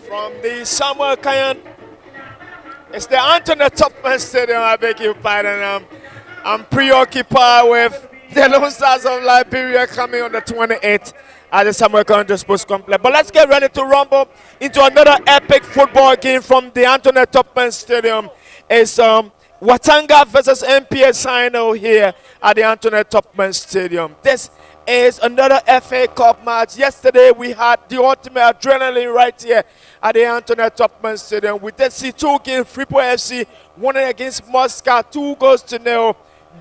From the Samuel Kayan, it's the Anthony Topman Stadium. I beg your pardon. I'm preoccupied with the Lone Stars of Liberia coming on the 28th at the Samuel Kayan Sports Complex. But let's get ready to rumble into another epic football game from the Anthony Topman Stadium. It's WATANGA versus NPA SINOE here at the Anthony Topman Stadium. This is another FA Cup match. Yesterday we had the ultimate adrenaline right here at the Anthony Topman Stadium. We did see two games. Freeport FC won against Moscow 2-0.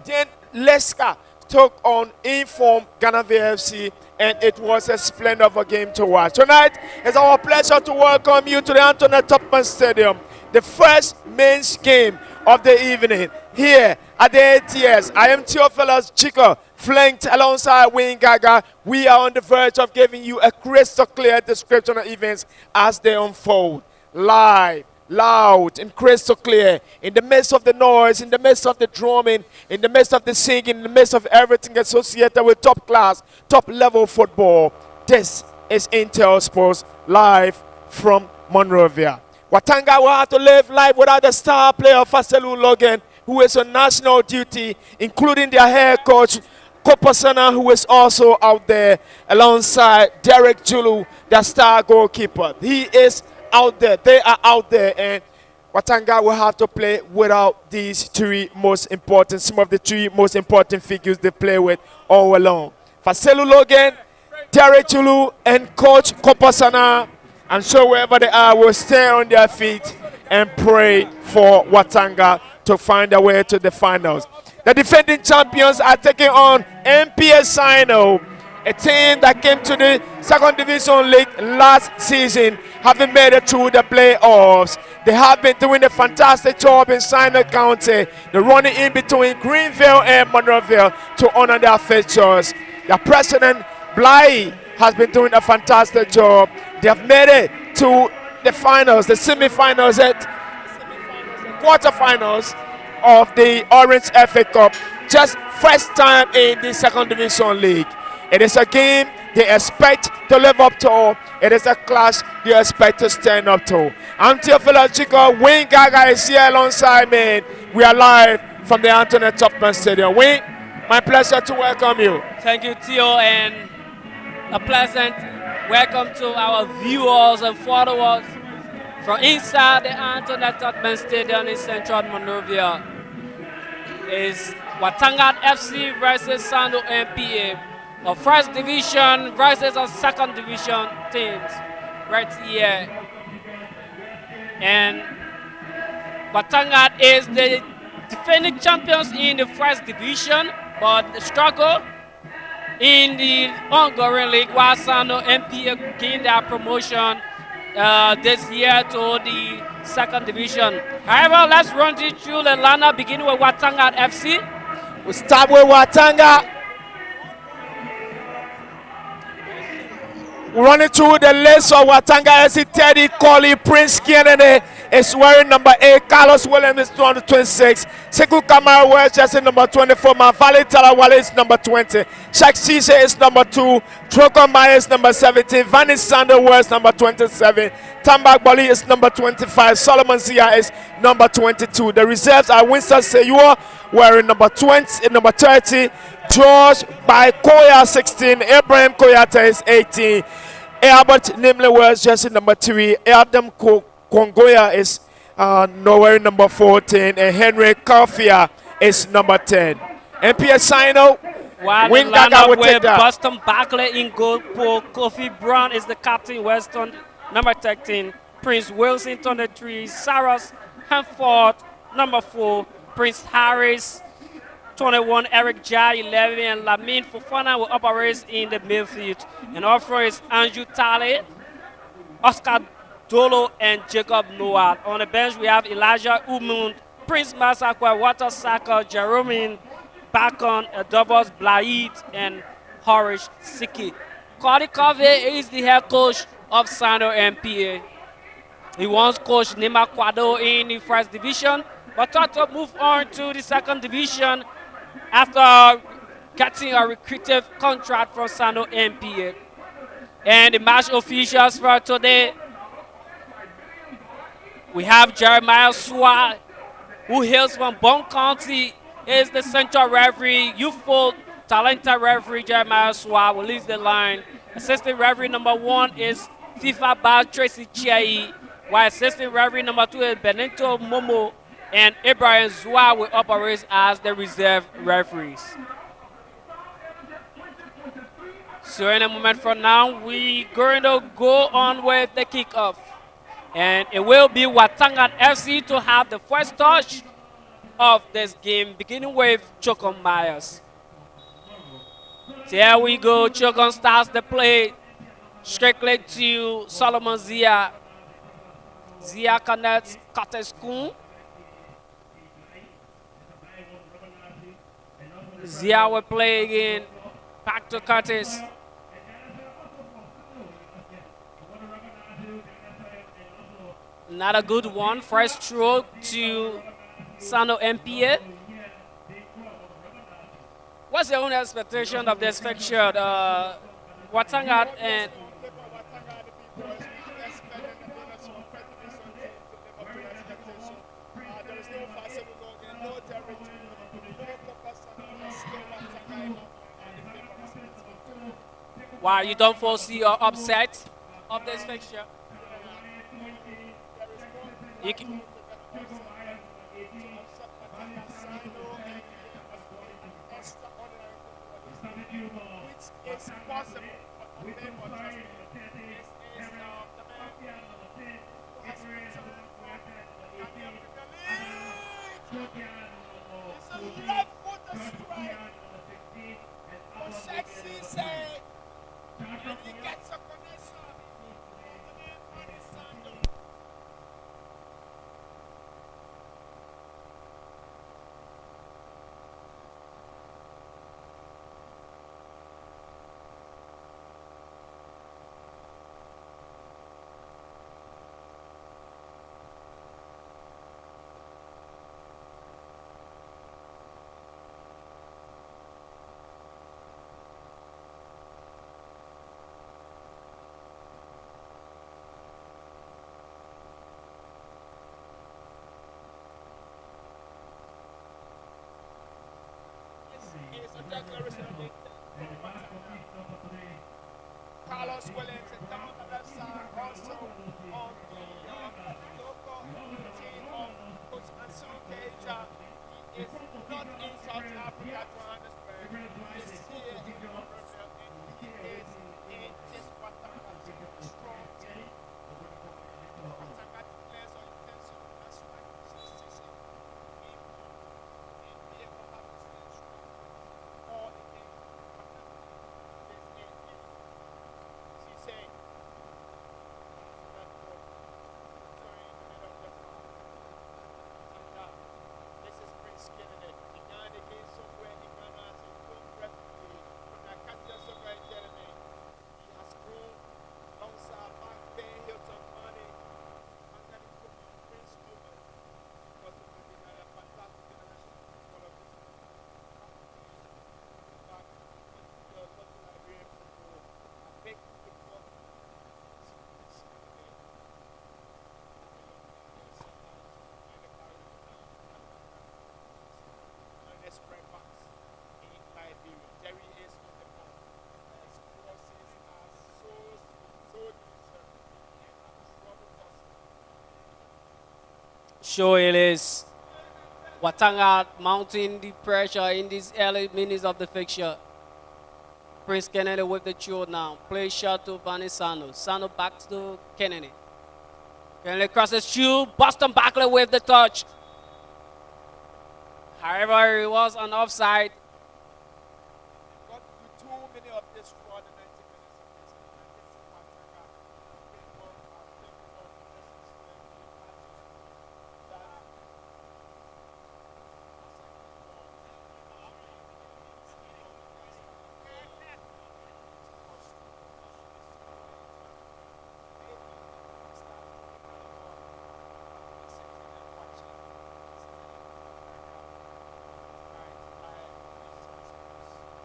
Then Leicester took on informed Ghana VFC, and it was a splendor of a game to watch. Tonight, it's our pleasure to welcome you to the Anthony Topman Stadium, the first men's game of the evening here at the ATS. I am Theophilus Chico, flanked alongside Wayne Gaga. We are on the verge of giving you a crystal clear description of events as they unfold. Live, loud, and crystal clear, in the midst of the noise, in the midst of the drumming, in the midst of the singing, in the midst of everything associated with top class, top level football. This is Intel Sports live from Monrovia. WATANGA will have to live life without the star player Faselu Logan, who is on national duty, including their head coach Kopasana, who is also out there alongside Derek Julu, the star goalkeeper. He is out there. They are out there, and WATANGA will have to play without these some of the three most important figures they play with all along. Faselu Logan, Derek Julu, and Coach Kopasana. I'm sure wherever they are will stay on their feet and pray for WATANGA to find their way to the finals. The defending champions are taking on NPA SINOE, a team that came to the second division league last season, having made it through the playoffs. They have been doing a fantastic job in SINOE County. They're running in between Greenville and Monrovia to honor their fixtures. Their president, Bly, has been doing a fantastic job. They have made it to the finals, the semi-finals, quarterfinals of the Orange FA Cup. Just first time in the second division league. It is a game they expect to live up to. It is a clash they expect to stand up to. I'm Theophilus Chico. Wayne Gaga is here alongside me. We are live from the Anthony Topman Stadium. Wayne, my pleasure to welcome you. Thank you, Theo, and a pleasant welcome to our viewers and followers from inside the Anthony Topman Stadium in Central Monrovia. It's WATANGA FC versus SINOE NPA, a first division versus a second division teams right here. And WATANGA is the defending champions in the first division, but the struggle in the ongoing league, while SINOE NPA gained their promotion this year to the second division. However, let's run it through the lineup, beginning with WATANGA FC. We start with WATANGA. We're running through the list of WATANGA FC. Teddy Colley, Prince Kennedy is wearing number 8. Carlos Williams is number 26. Sekou Kamara wears jersey number 24. Mavali Talawale is number 20. Shaq Cisse is number 2. Troko Maya is number 17. Vanis Sander wears number 27. Tambak Bali is number 25. Solomon Zia is number 22. The reserves are Winston Seyua wearing number 20, number 30. George Baikoya 16. Abraham Koyata is 18. Albert Nimle wears jersey number 3. Adam Kongoya is wearing number 14. And Henry Kafia is number 10. NPA SINOE. Win Gaga will take that. Boston Barkley in goal. Paul Kofi Brown is the captain. Weston number 13. Prince Wilson 23. Saras Hanford number 4. Prince Harris 21. Eric Jai 11. And Lamine Fofana will operate in the midfield. And offer is Andrew Tale, Oscar Dolo, and Jacob Noah. On the bench we have Elijah Umund, Prince Masakwa, Walter Saka, Jerome Bakon, Adobos Blaid, and Horish Siki. Cody Covey is the head coach of SINOE NPA. He once coached Nima Kwado in the first division, but thought to move on to the second division after getting a lucrative contract from SINOE NPA. And the match officials for today, We have Jeremiah Swat, who hails from Bon County, is the central referee. Youthful, talented referee Jeremiah Swat will lead the line. Assistant referee number 1 is FIFA Bal Tracy Chiai, while assistant referee number 2 is Benito Momo, and Ibrahim Zwa will operate as the reserve referees. So in a moment from now, we're going to go on with the kickoff. And it will be WATANGA FC to have the first touch of this game, beginning with Chokon Myers. So here we go. Chokon starts the play strictly to Solomon Zia. Zia connects Kateskun. Zia will play again. Back to Curtis. Not a good one. First throw to SINOE NPA. What's your own expectation of this fixture? WATANGA and why you don't foresee or upset of this fixture? You can, it's possible. It's a left-footed strike. Sexy say, and he gets a connection. Carlos Williams and down the left side, also on the local team of Coach Anson Keita. He is not in South Africa, Johannesburg. He is here in Brazil, and he is in this WATANGA strong team. WATANGA declares on intention as right season in and be able to have this all the game. Sure it is. WATANGA mounting the pressure in these early minutes of the fixture. Prince Kennedy with the throw now. Play shot to Vanisano. Sano back to Kennedy. Kennedy crosses through. Boston Barkley with the touch. However, it was an offside. Got too many of this for the 90 minutes of this.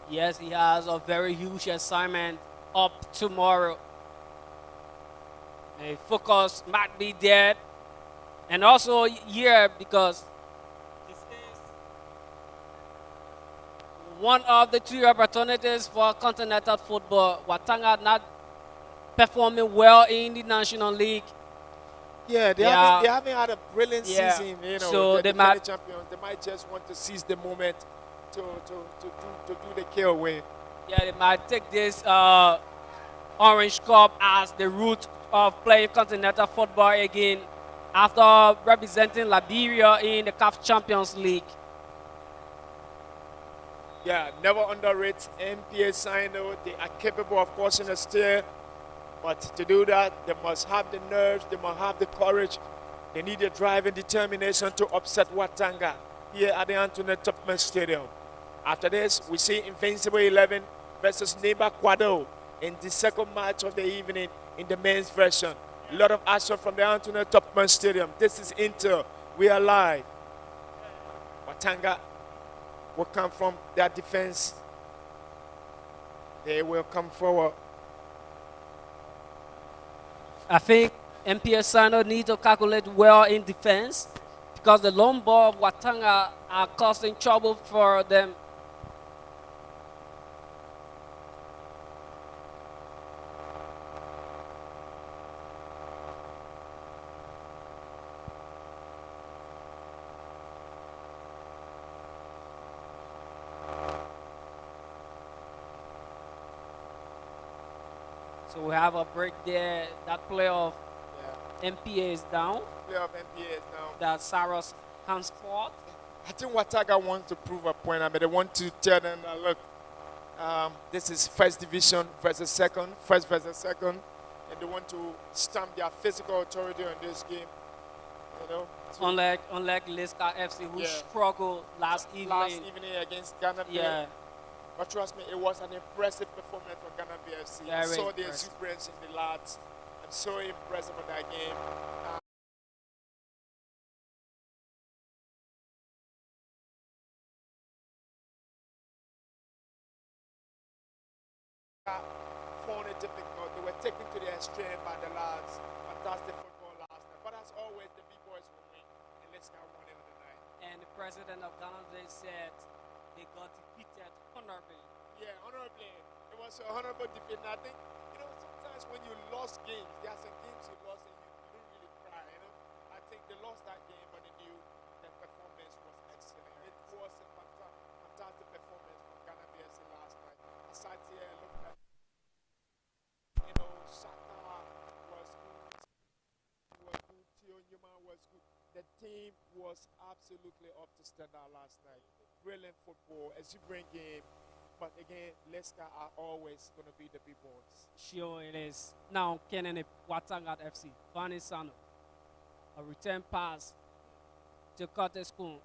Yes, he has a very huge assignment up tomorrow. A focus might be there And also here, because this is one of the 2 opportunities for continental football. Watanga not performing well in the National League. Yeah, they haven't had a brilliant season. You know, so the defending champions. They might just want to seize the moment to do the kill away. Yeah, they might take this Orange Cup as the route of playing continental football again after representing Liberia in the CAF Champions League. Yeah, never underrate NPA SINOE. They are capable of causing a stir, but to do that, they must have the nerves, they must have the courage. They need the drive and determination to upset Watanga here at the Antoinette Tupman Stadium. After this, we see Invincible 11 versus Neighbor Quado in the second match of the evening in the men's version. A lot of action from the Antoinette Tupman Stadium. This is Inter. We are live. Watanga will come from their defense. They will come forward. I think NPA SINOE need to calculate well in defense because the long ball of Watanga are causing trouble for them. So we have a break there. That play of NPA is down. Play of NPA is down. That Saros hands forth. I think Watanga wants to prove a point. I mean, they want to tell them that, look, this is first division versus second, first versus second, and they want to stamp their physical authority on this game. You know, unlike Leicester FC, who struggled last evening against Ghana. Yeah. But trust me, it was an impressive performance for Ghana BFC. I saw the exuberance in the lads. I'm so impressed with that game. Found it difficult. They were taken to the extreme by the lads. Fantastic football last night. But as always, the big boys will win. And let's get one in the night. And the president of Ghana said they got defeated honorably. Yeah, honorably. It was a honorable defeat. And I think, you know, sometimes when you lost games, there are some games you lost and you don't really cry, you know. I think they lost that game, but they knew their performance was excellent. It was a fantastic performance from Ghana BFC last night. I sat here and looked at, you know, Shaka was good. Tio Newman was good. The team was absolutely up to standard last night. Brilliant football, exuberant game. But again, Leicester are always going to be the big boys. Sure it is. Now, Kenan Watanga FC, Vani Sano. A return pass to Curtis Kuhn.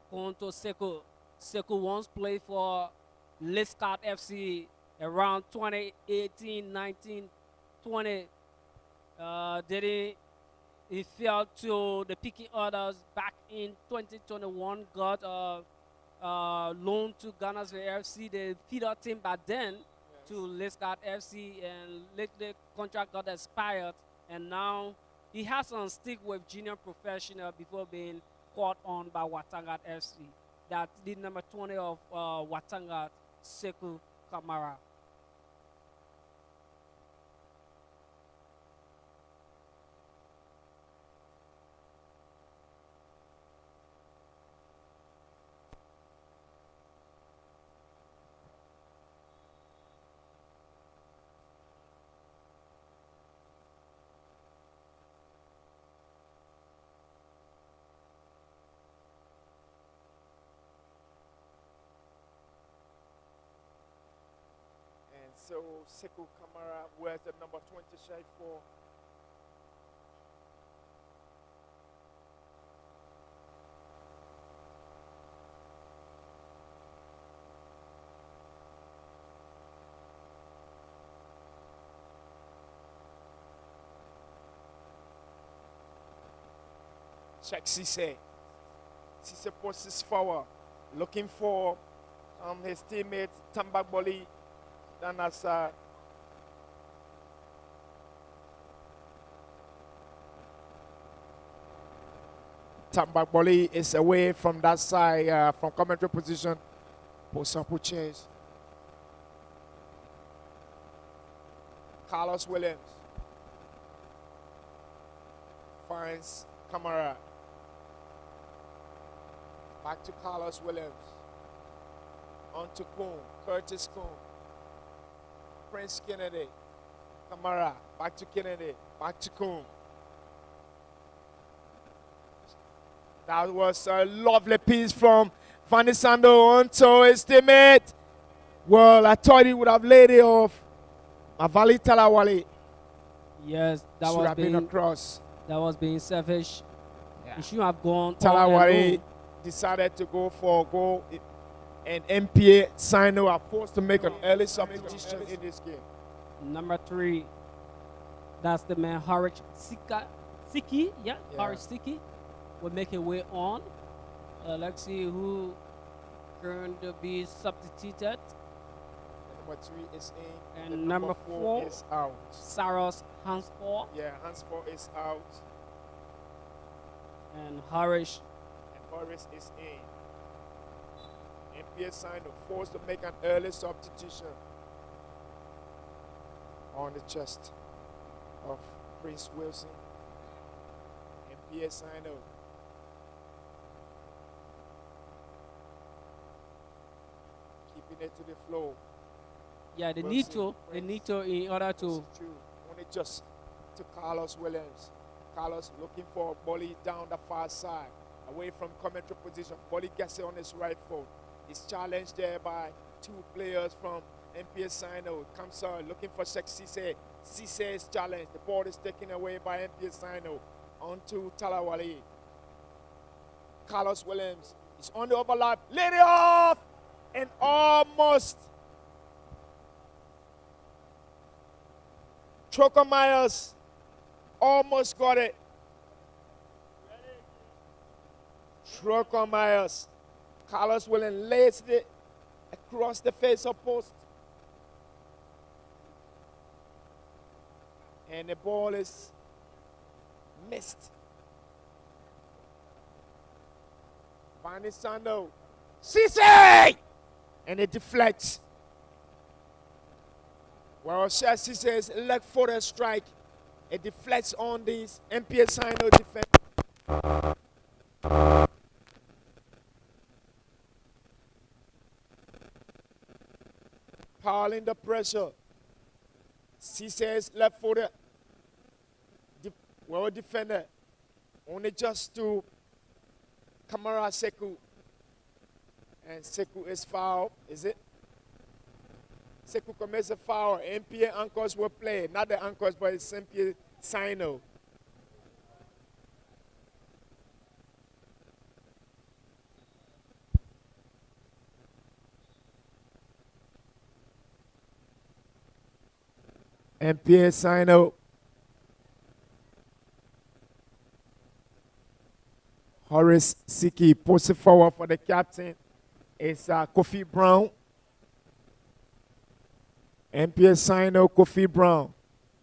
Kuhn to Sekou. Sekou once played for Leicester FC around 2018, 19, 20. He fell to the picking orders back in 2021, got loan to Ghana's FC, the feeder team back then to Leicester FC, and lately contract got expired, and now he has on stick with junior professional before being caught on by Watanga FC. That's the number 20 of Watanga, Sekou Kamara. So Sekou Kamara wears the number 20 shirt for check Cisse. Cisse pushes forward, looking for his teammate Tambagboli. And as Tambakboli is away from that side, from commentary position. Post up with change. Carlos Williams finds Camara. Back to Carlos Williams. On to Kuhn, Curtis Kuhn. Prince Kennedy. Camara, back to Kennedy, back to Kuhn. That was a lovely piece from Van de Sando onto his teammate. Well, I thought he would have laid it off. Mavali Talawale. Yes, that should was have been across. That was being selfish. Yeah. He should have gone. Talawale decided to go for a goal, and NPA SINOE are forced to make an early substitution in this game. Number 3, that's the man Harish Siki. Yeah, Harish Siki will make a way on. Let's see who going to be substituted. Number 3 is in. And number 4 is out. Saros Hansford. Yeah, Hansford is out. And Harish. And Boris is in. NPA SINOE forced to make an early substitution on the chest of Prince Wilson. NPA SINOE. Keeping it to the flow. Yeah, they need to in order to. Only just to Carlos Williams. Carlos looking for a volley down the far side, away from commentary position. Volley gets it on his right foot. He's challenged there by 2 players from NPA SINOE. Comes out looking for Sheikh Cisse. Cisse is challenged. The ball is taken away by NPA SINOE. Onto Talawale. Carlos Williams is on the overlap. Laid it off! And almost. Troker Myers almost got it. Troker Myers. Carlos Williams lays it across the face of post. And the ball is missed. Van de Sando. Cisse! And it deflects. Well, Chelsea says leg footed strike. It deflects on this NPA SINOE defense. Piling the pressure. Cisse's left footed. Well defended. Only just to Kamara Sekou. And Sekou is fouled, is it? Sekou commits a foul. NPA anchors will play. Not the anchors, but it's NPA SINOE. NPA SINOE. Horace Siki posted forward for the captain. It's Kofi Brown. NPA SINOE, Kofi Brown.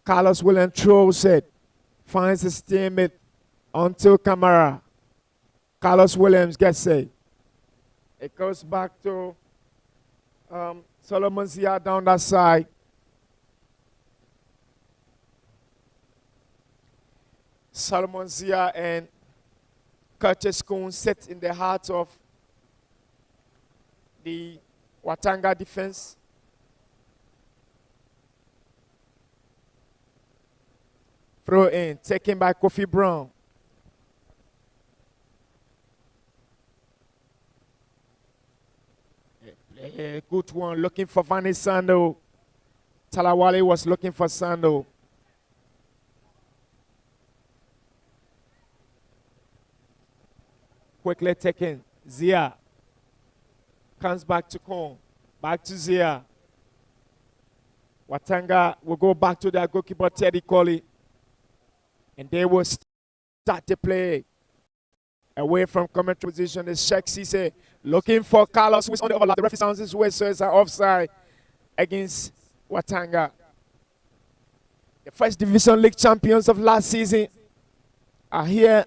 Carlos Williams throws it. Finds his teammate onto Camara. Carlos Williams gets it. It goes back to Solomon Zia down that side. Solomon Zia and Curtis Kuhn sit in the heart of the Watanga defense. Throw in, taken by Kofi Brown. A good one, looking for Van de Sando. Talawale was looking for Sando. Quickly taken, Zia. Comes back to Kong, back to Zia. Watanga will go back to their goalkeeper, Teddy Colley. And they will start to play away from commentary position. The Sheikh Cisse looking for Carlos, who is on the overlap. The referee sounds his way, so it's an offside against Watanga. The First Division League champions of last season are here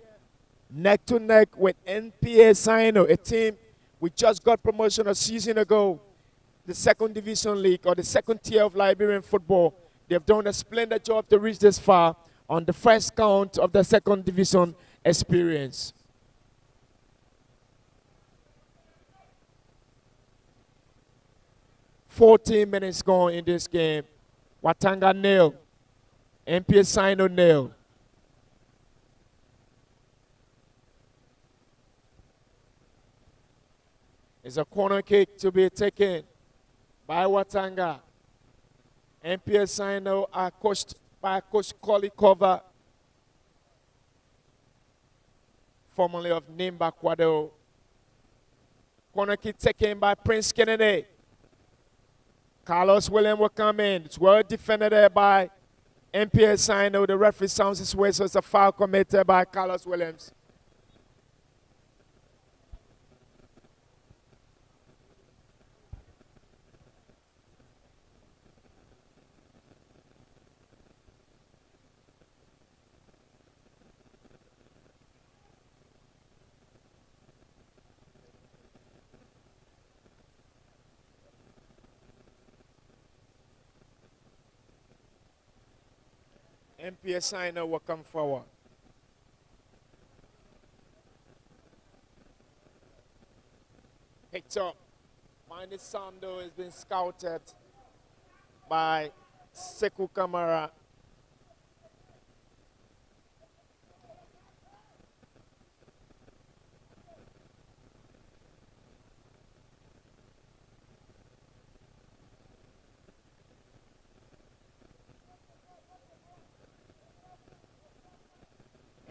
neck to neck with NPA SINOE, a team we just got promotion a season ago, the second division league or the second tier of Liberian football. They've done a splendid job to reach this far on the first count of the second division experience. $14 gone in this game. Watanga nil. NPA SINOE nil. It's a corner kick to be taken by Watanga. NPA SINOE are coached by Coach Collie Cover, formerly of Nimba Kwado. Corner kick taken by Prince Kennedy. Carlos Williams will come in. It's well defended there by NPA SINOE. The referee sounds his way, so it's a foul committed by Carlos Williams. NPA SINOE will come forward. Hector Mindy Sando has been scouted by Sekou Kamara.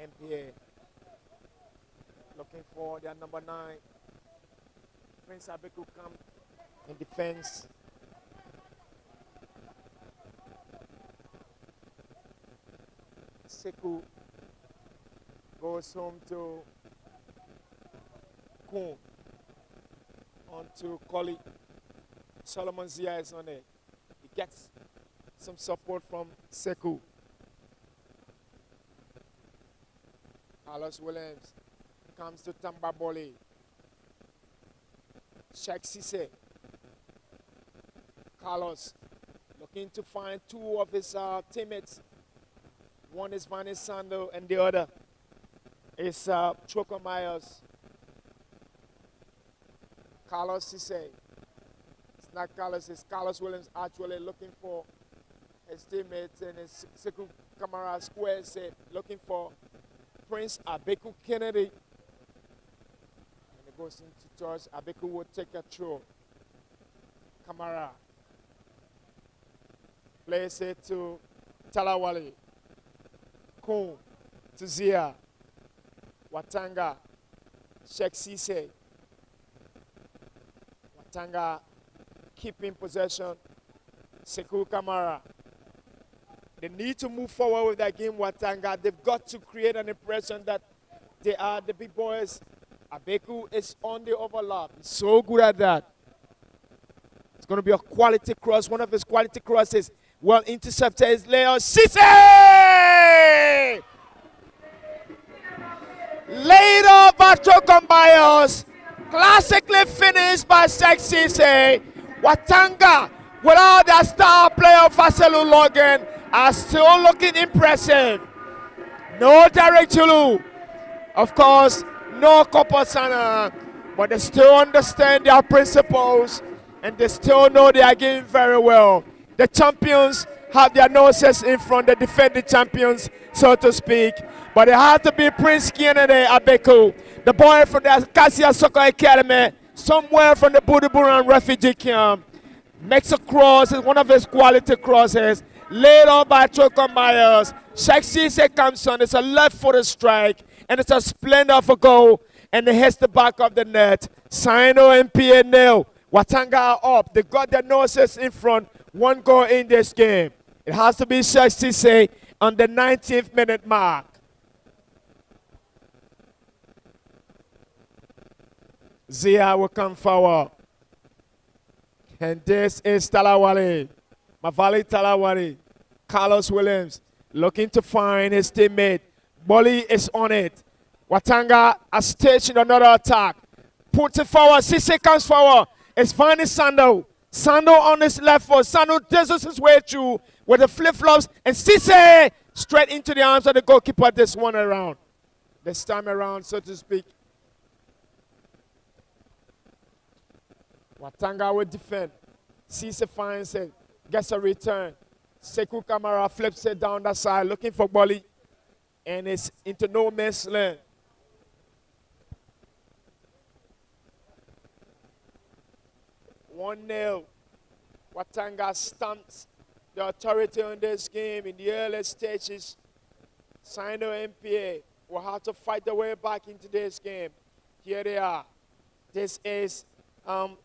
NPA looking for their number 9. Prince Abeku come in defense. Sekou goes home to Kun. On to Collie. Solomon Zia is on it. He gets some support from Sekou. Carlos Williams comes to Tamba Boli. Sheikh Cisse. Carlos looking to find two of his teammates. One is Vanny Sando and the other is Choco Myers. Carlos Cisse. It's not Carlos, it's Carlos Williams actually looking for his teammates, and his Sekou Kamara squares it, looking for Prince Abeku Kennedy. And it goes into George. Abeku will take a throw. Kamara plays it to Talawale. Kun to Zia. Watanga. Sheikh Cisse. Watanga keeping possession. Sekou Kamara. They need to move forward with that game, Watanga. They've got to create an impression that they are the big boys. Abeku is on the overlap. He's so good at that. It's going to be a quality cross. One of his quality crosses. Well intercepted is Leo Cisse! Laid off by Chokombayos. Classically finished by Sheikh Cisse. Watanga, without their star player Faselu Logan, are still looking impressive. No Derek Chulu. Of course, no Kopasana. But they still understand their principles and they still know they are game very well. The champions have their noses in front, the defending champions, so to speak. But it had to be Prince Kennedy Abeku, the boy from the Acacia Soccer Academy, somewhere from the Buduburan refugee camp. Makes a cross, it's one of his quality crosses. Laid on by Choco Myers. Sheikh Cisse comes on. It's a left-footed strike, and it's a splendor of a goal, and it hits the back of the net. SINOE NPA nil. Watanga are up. They got their noses in front. One goal in this game. It has to be Sheikh Cisse on the 19th minute mark. Zia will come forward. And this is Talawale. Mavali Talawale. Carlos Williams looking to find his teammate. Boli is on it. Watanga has staged another attack. Puts it forward. Cisse comes forward. It's finding Sando. Sando on his left foot. Sando does his way through with the flip-flops. And Cisse straight into the arms of the goalkeeper this one around. This time around, so to speak. Watanga will defend. Cisse finds it. Gets a return. Sekou Kamara flips it down that side, looking for Bolly. And it's into no man's land. One 0. Watanga stamps the authority on this game in the early stages. SINOE NPA will have to fight their way back into this game. Here they are. This is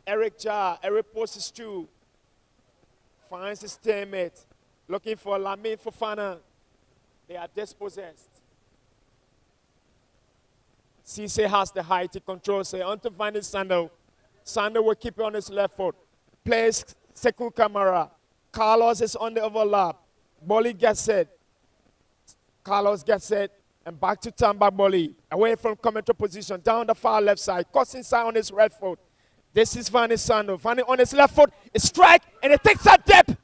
Eric Jar. Eric Poses 2. Finds his teammate. Looking for Lamine Fofana. They are dispossessed. Cisse has the height to control. Say on to find Sando. Sando will keep it on his left foot. Plays Sekou Kamara. Carlos is on the overlap. Bolly gets it. Carlos gets it. And back to Tamba Bolly. Away from commentary position. Down the far left side. Cuts inside on his right foot. This is Vanny Sando. Vanny on his left foot. A strike. And it takes a dip.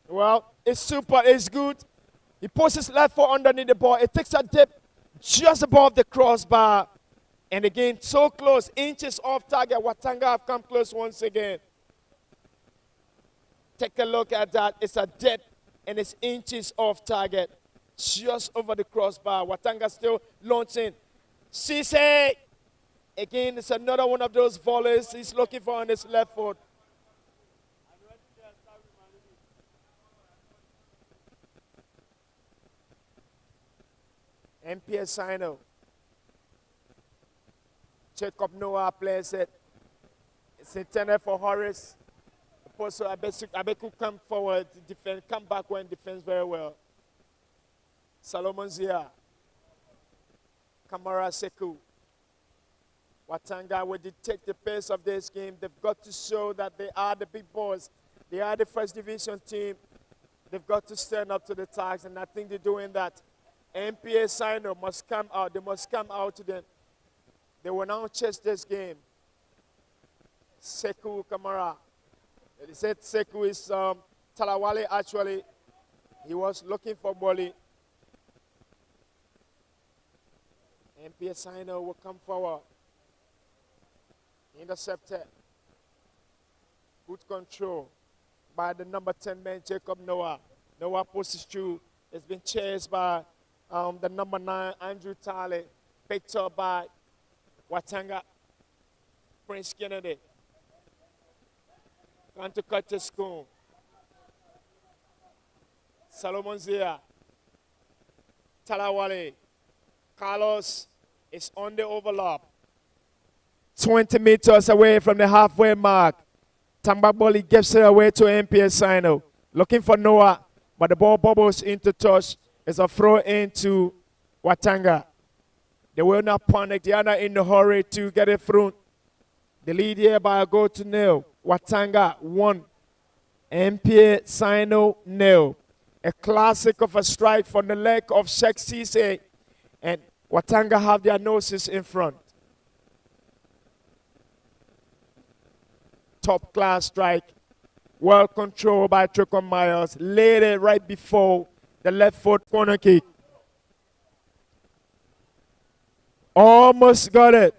Well, it's super. It's good. He puts his left foot underneath the ball. It takes a dip just above the crossbar. And again, so close, inches off target. Watanga have come close once again. Take a look at that. It's a dip, and it's inches off target. Just over the crossbar. Watanga still launching. Cisse. Again, it's another one of those volleys he's looking for on his left foot. NPA SINOE. Jacob Noah plays it. It's intended for Horace. Also, Abeku come forward to defend, come back when defends very well. Solomon Zia. Kamara Sekou. Watanga will dictate the pace of this game. They've got to show that they are the big boys. They are the first division team. They've got to stand up to the task, and I think they're doing that. NPA SINOE must come out. They must come out to them. They will now chase this game. Sekou Kamara. They said Sekou is Talawale actually. He was looking for Bolly. NPA SINOE will come forward. Intercepted. Good control by the number 10 man, Jacob Noah. Noah Poses 2. It's been chased by the number 9, Andrew Tale. Picked up by Watanga, Prince Kennedy. Going to cut the school. Solomon Zia. Talawale. Carlos is on the overlap. 20 meters away from the halfway mark. Tamba Bolly gives it away to NPA SINOE. Looking for Noah, but the ball bubbles into touch. It's a throw into Watanga. They will not panic. They are not in a hurry to get it through. The lead here by a goal to 0. Watanga 1. NPA SINOE 0. A classic of a strike from the leg of Sheikh Cisse. And Watanga have their noses in front. Top class strike. Well controlled by Tricon Myers. Laid it right before the left foot corner kick. Almost got it.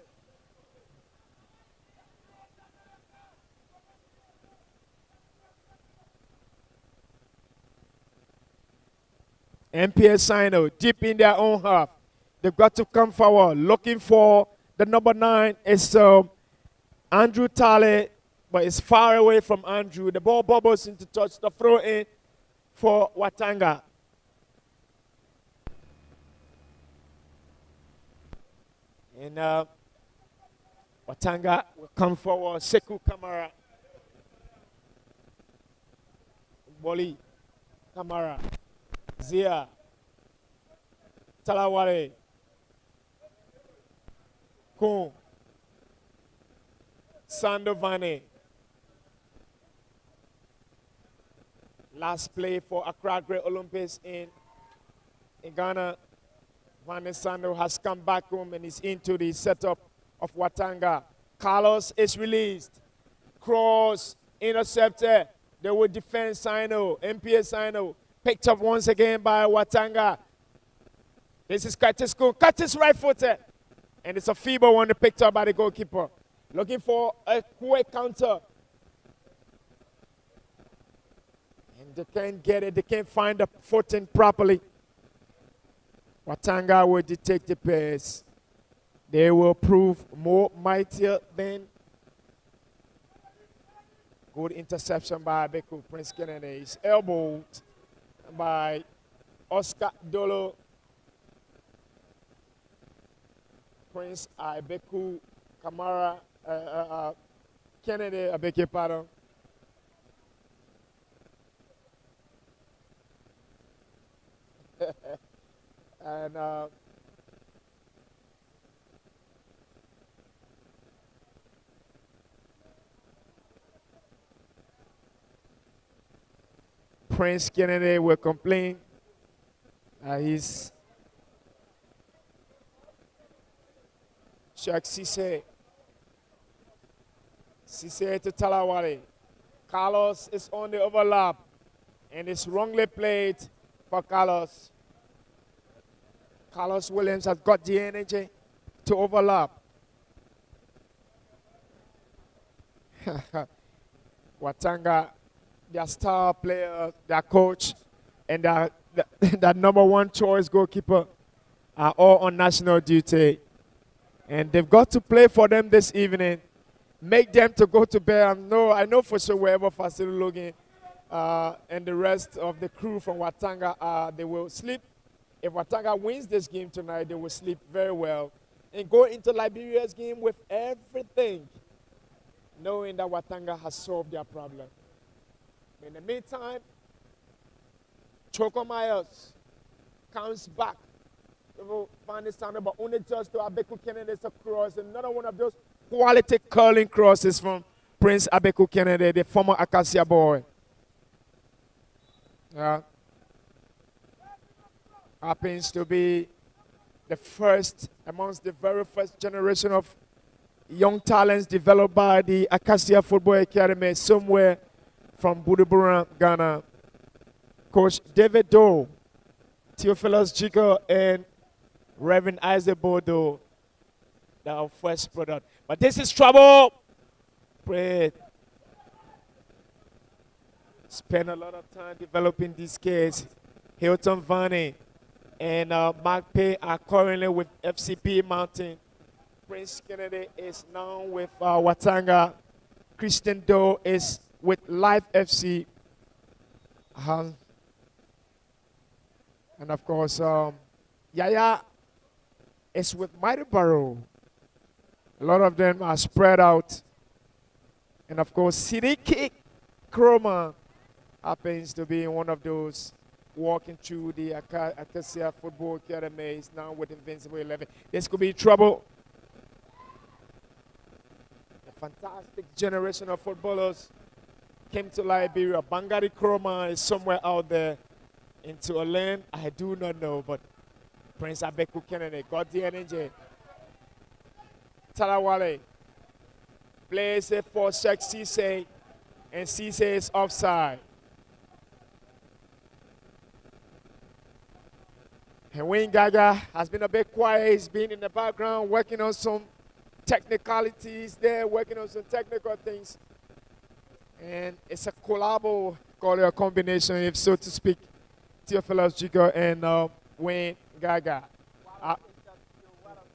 NPA SINOE deep in their own half. They've got to come forward. Looking for the number 9 is Andrew Tale, but it's far away from Andrew. The ball bubbles into touch. The throw in for Watanga. And Watanga will come forward. Sekou Kamara. Bolly. Kamara. Zia. Talawale. Kun. Sandovane. Last play for Accra Great Olympics in Ghana. Van Sando has come back home and is into the setup of Watanga. Carlos is released. Cross intercepted. They will defend SINOE. NPA SINOE picked up once again by Watanga. This is Curtis Kuhn. Curtis right-footed. And it's a feeble one picked up by the goalkeeper. Looking for a quick counter. And they can't get it. They can't find the footing properly. Watanga will detect the pace. They will prove more mightier than. Good interception by Abeku. Prince Kennedy is elbowed by Oscar Dolo. Prince Abeku Kamara Kennedy, I beg your pardon. And Prince Kennedy will complain. He's Check Cisse to Talawale. Carlos is on the overlap and it's wrongly played for Carlos. Carlos Williams has got the energy to overlap. Watanga, their star player, their coach, and their number one choice goalkeeper are all on national duty. And they've got to play for them this evening. Make them to go to bed. I know for sure wherever Fasilu Logan and the rest of the crew from Watanga are, they will sleep. If Watanga wins this game tonight, they will sleep very well and go into Liberia's game with everything, knowing that Watanga has solved their problem. In the meantime, Choco Myers comes back. But only just to Abeku Kennedy a cross. Another one of those quality curling crosses from Prince Abeku Kennedy, the former Acacia boy. Happens to be the first amongst the very first generation of young talents developed by the Acacia Football Academy somewhere from Buduburam, Ghana. Coach David Doe, Theophilus Jigo, and Reverend Isaac Bodo, our first product. But this is trouble. Pray. Spend a lot of time developing this case. Hilton Vanney and Mark Pay are currently with FCP Mountain. Prince Kennedy is now with Watanga. Christian Doe is with Live FC. And of course, Yaya is with Mighty Barrow. A lot of them are spread out. And of course, Sidiki Kroma happens to be one of those walking through the Acacia Football Academy. Is now with Invincible 11. This could be trouble. A fantastic generation of footballers came to Liberia. Bangari Kroma is somewhere out there into a land I do not know, but Prince Abeku Kennedy got the energy. Talawale plays it for Sheikh Cisse, and Cisse is offside. And Wayne Gaga has been a bit quiet. He's been in the background working on some technicalities there, working on some technical things. And it's a collabo, call it a combination, if so to speak. Theophilus Jigo and Wayne Gaga.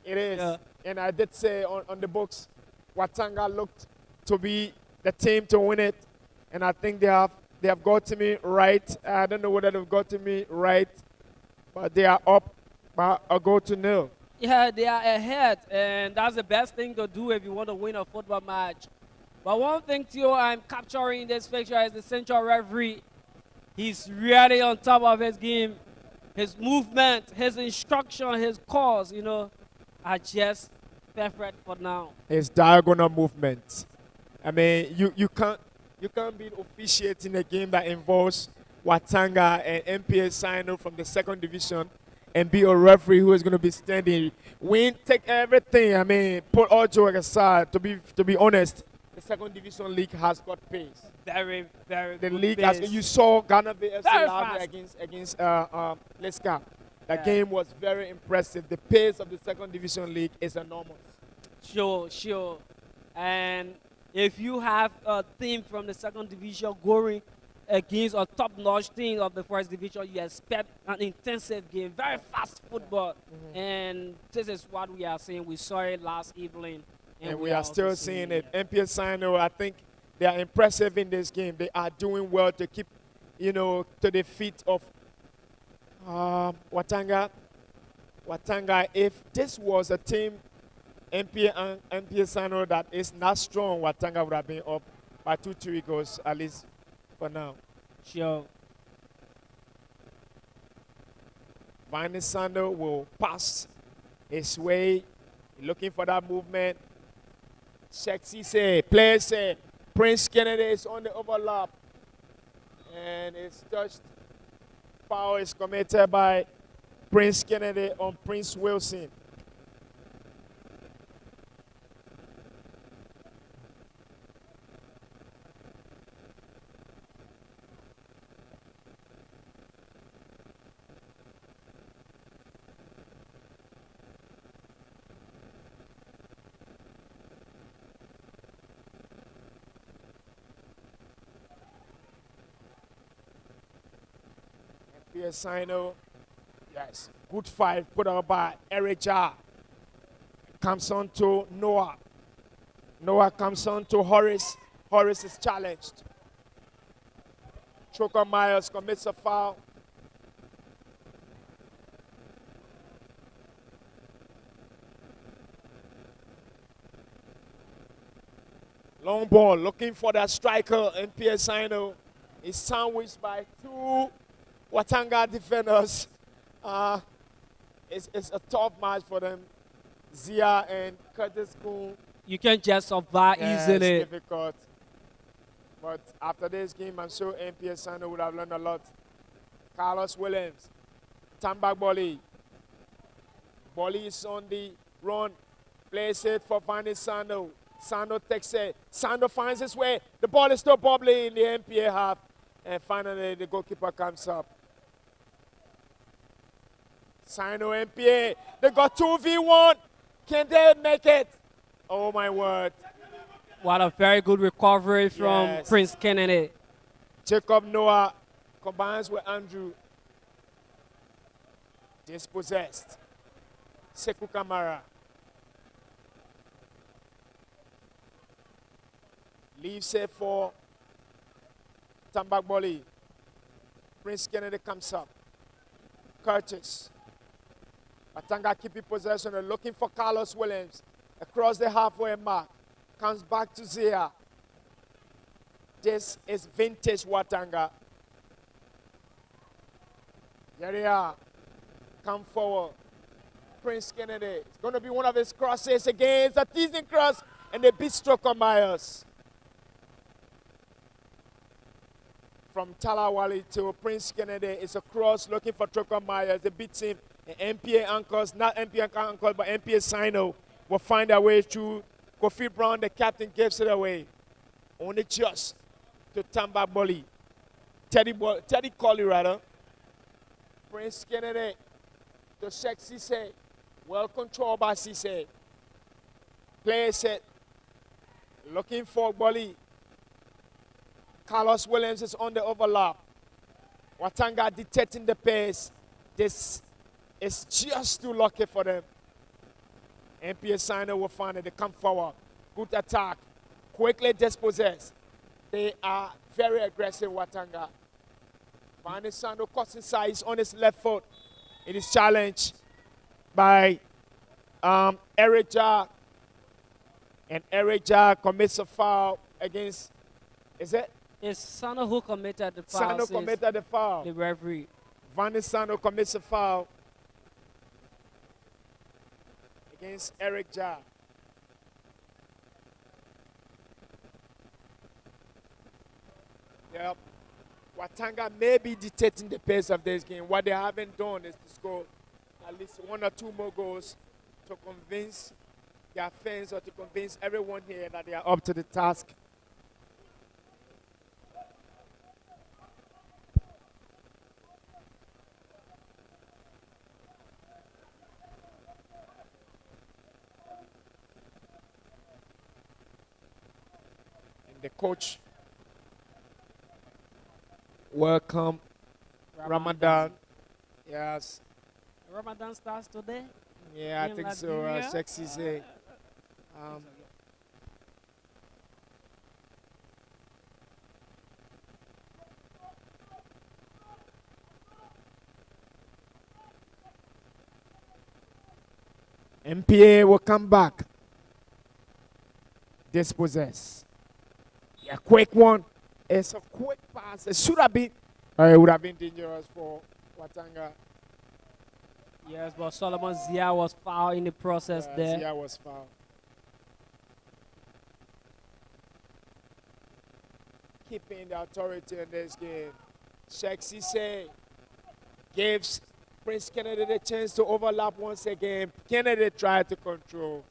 It is. Yeah. And I did say on the books, Watanga looked to be the team to win it. And I think they have gotten me right. I don't know whether they've gotten me right, but they are up by a goal to nil. Yeah, they are ahead, and that's the best thing to do if you want to win a football match. But one thing, Theo, I'm capturing in this picture is the central referee. He's really on top of his game. His movement, his instruction, his calls, are just perfect for now. His diagonal movements. I mean, you can't be officiating a game that involves Watanga and NPA SINOE from the second division and be a referee who is going to be standing. Win, take everything. I mean, put all joke aside. To be honest, the second division league has got pace. Very, very. The good league pace. has. You saw Ghana VFC Very last fast. year against Leska. That game was very impressive. The pace of the second division league is enormous. Sure. And if you have a team from the second division going against a top-notch team of the first division, you expect an intensive game, very fast football. And this is what we are seeing. We saw it last evening. And we are still seeing it. NPA SINOE, I think they are impressive in this game. They are doing well to keep, to the feet of Watanga. Watanga, if this was a team, NPA SINOE, that is not strong, Watanga would have been up by 2-3 goals, at least for now. Sure. Vani Sando will pass his way, looking for that movement. Sexy say, player say, Prince Kennedy is on the overlap. And it's touched. Foul is committed by Prince Kennedy on Prince Wilson. SINOE, yes, good fight put up by Eric Jar. Comes on to Noah. Noah comes on to Horace. Horace is challenged. Choker Myers commits a foul. Long ball, looking for that striker. NPA SINOE is sandwiched by two Watanga defenders. It's a tough match for them. Zia and Curtis Kuhn. You can just survive easily. It's difficult. But after this game, I'm sure NPA SINOE would have learned a lot. Carlos Williams, Tambak Bolly. Bolly is on the run. Plays it for Vani Sando. Sando takes it. Sando finds his way. The ball is still bubbling in the NPA half. And finally, the goalkeeper comes up. SINOE NPA. They got 2v1. Can they make it? Oh, my word. What a very good recovery from Prince Kennedy. Jacob Noah combines with Andrew. Dispossessed. Sekou Kamara. Leaves it for Tambak Bolly. Prince Kennedy comes up. Curtis. Watanga keeping possession and looking for Carlos Williams. Across the halfway mark. Comes back to Zia. This is vintage Watanga. Here they are. Come forward. Prince Kennedy. It's going to be one of his crosses against a teasing cross. And they beat Stroker Myers. From Talawali to Prince Kennedy, it's a cross looking for Stroker Myers. They beat him. And NPA anchors, not NPA anchors, but NPA SINOE will find their way through. Kofi Brown, the captain, gives it away. Only just to Tambak Bolly. Teddy Colley, rather. Prince Kennedy to check Cisse. Well controlled by Cisse. Plays it. Looking for Bolly. Carlos Williams is on the overlap. Watanga detecting the pace. This is just too lucky for them. NPA SINOE will find it. They come forward. Good attack. Quickly dispossessed. They are very aggressive, Watanga. Vani Sando cuts inside. He's on his left foot. It is challenged by Eric Jar. And Eric Jar commits a foul against, is it? It's SINOE who committed the foul. SINOE committed the foul. The referee. Vani Sando commits a foul against Eric Jar. Yep. Watanga may be dictating the pace of this game. What they haven't done is to score at least 1 or 2 more goals to convince their fans or to convince everyone here that they are up to the task. And the coach, welcome, Ramadan. Yes. Ramadan starts today? Yeah, I think so. Sexy say. NPA will come back. Dispossess. Yeah, quick one. It's a quick pass. It should have been. It would have been dangerous for Watanga. Yes, but Solomon Zia was fouled in the process there. Zia was fouled. Keeping the authority in this game. Sexy say gives Prince Kennedy the chance to overlap once again. Kennedy tried to control,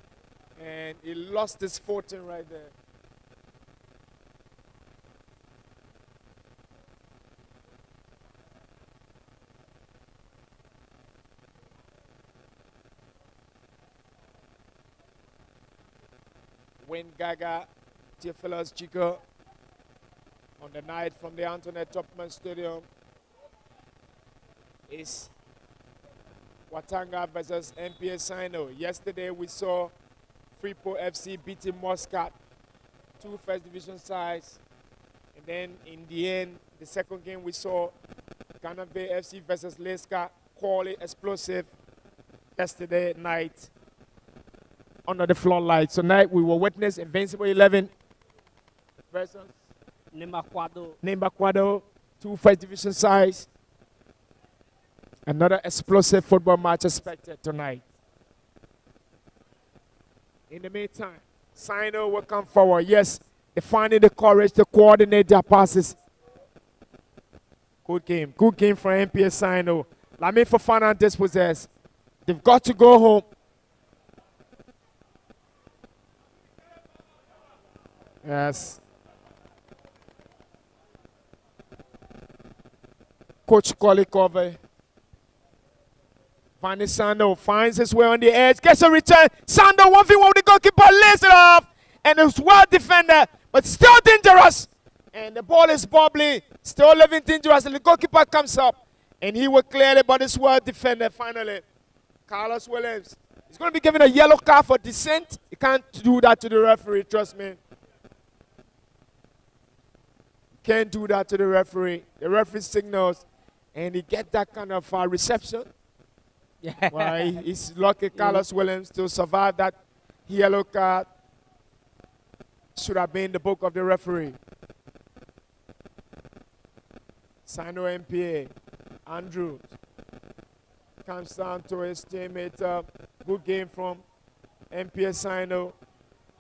and he lost his footing right there. Win Gaga, Theophilus Chico on the night from the Antoinette Topman Stadium is Watanga versus NPA SINOE. Yesterday we saw Freeport FC beating Muscat, 2 first division sides. And then in the end, the second game we saw Ghana Bay FC versus Leska, quality explosive yesterday night under the floodlights. Tonight we will witness Invincible 11 versus Nimbakwado, 2 first division sides. Another explosive football match expected tonight. In the meantime, SINOE will come forward. Yes, they're finding the courage to coordinate their passes. Good game for NPA SINOE. Lamin Fofana dispossessed. They've got to go home. Yes. Coach Kolikove. Fanny Sando finds his way on the edge, gets a return. Sando 1v1 with the goalkeeper, lays it off. And it's well defended, but still dangerous. And the ball is bubbly, still living dangerous. And the goalkeeper comes up, and he will clear it, but it's well defended finally. Carlos Williams is going to be given a yellow card for dissent. He can't do that to the referee, trust me. Can't do that to the referee. The referee signals, and he gets that kind of reception. Yeah. Well, he's lucky, Carlos Williams, to survive that yellow card. Should have been the book of the referee. SINOE NPA. Andrews comes down to his teammate. Good game from NPA SINOE.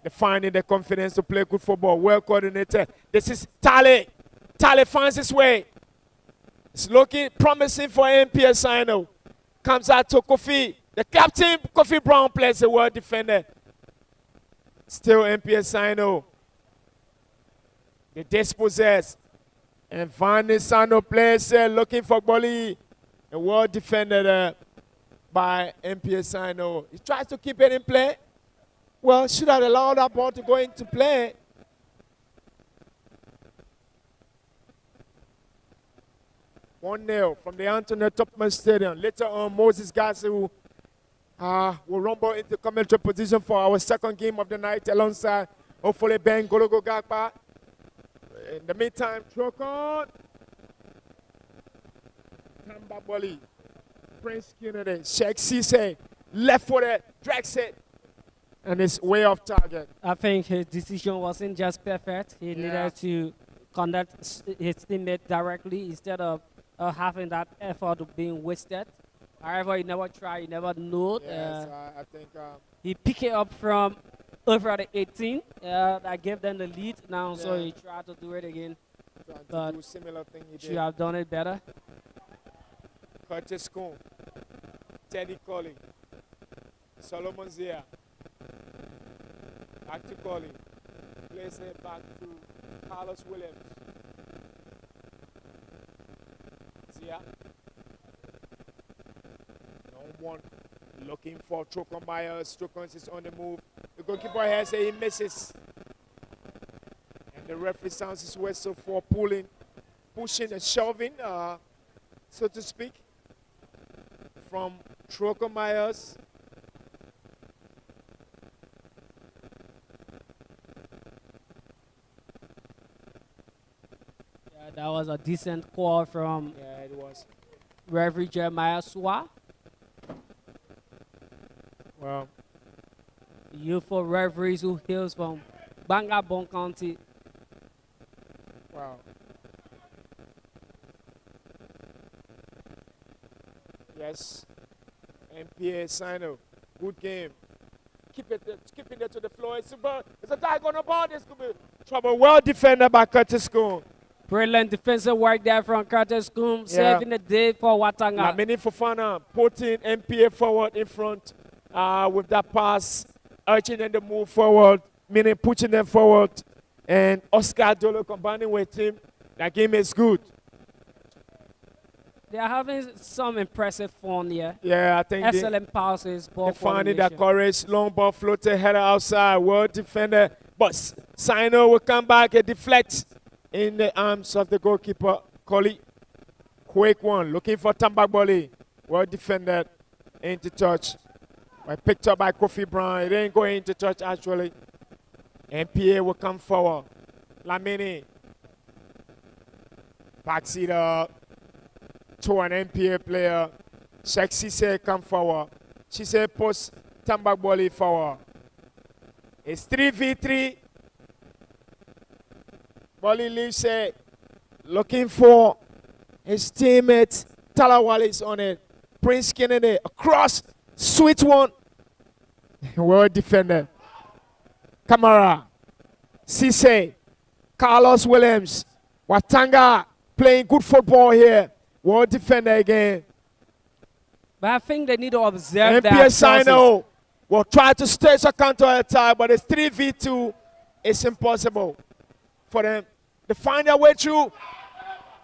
They're finding the confidence to play good football. Well coordinated. This is Tale. Tale finds his way. It's looking promising for NPA SINOE. Comes out to Kofi. The captain, Kofi Brown, plays a well defender. Still NPA SINOE. They dispossess. And Vanny SINOE plays looking for Boli. A well defended by NPA SINOE. He tries to keep it in play. Well, should have allowed that ball to go into play. One 0 from the Antoinette Topman Stadium. Later on, Moses Gassi will rumble into commentary position for our second game of the night alongside hopefully Ben Gologo Gagba. In the meantime, Trocon, Tamba Boli, Prince Kennedy, Sheikh Cisse, left footed, drags it, and it's way off target. I think his decision wasn't just perfect. He needed to conduct his teammate directly instead of having that effort of being wasted. However, he never tried, he never knew. Yes, I think he picked it up from over the 18. That gave them the lead now, so he tried to do it again. But similar thing he should have done it better. Curtis Kuhn Teddy Colley. Solomon's here. Back to Colley. Plays it back to Carlos Williams. Zia. No one looking for Trokomeyer. Strokons is on the move. The goalkeeper here says he misses. And the referee sounds his whistle for pushing and shoving, so to speak, from Trokomeyer. That was a decent call from it was. Referee Jeremiah Swa. Well, youthful referees who hails from Bangabon County. Wow. Yes. NPA SINOE. Good game. Keep it there to the floor. It's a diagonal ball. This could be trouble. Well defended by Curtis Coon. Brilliant defensive work there from Curtis Coon, saving the day for Watanga. Lamini Fofana putting NPA forward in front with that pass, urging them to move forward, meaning pushing them forward. And Oscar Dolo combining with him. That game is good. They are having some impressive fun here. Yeah, I think excellent passes, ball finding that courage, long ball floated, header outside, well defended. But SINOE will come back and deflect in the arms of the goalkeeper, Colley. Quick one, looking for Tambagboli. Well defended, into touch. Well, picked up by Kofi Brown. It ain't going into touch actually. NPA will come forward. Lamini backs it up to an NPA player. Sheikh said come forward. She said post Tambagboli forward. It's 3v3. Boli leaves it. Looking for his teammate. Talawale is on it. Prince Kennedy across. Sweet one. Well defended. Kamara. Cisse. Carlos Williams. Watanga playing good football here. Well defender again. But I think they need to observe NPA SINOE will try to stage a counter attack, but it's 3v2. It's impossible for them to find their way through.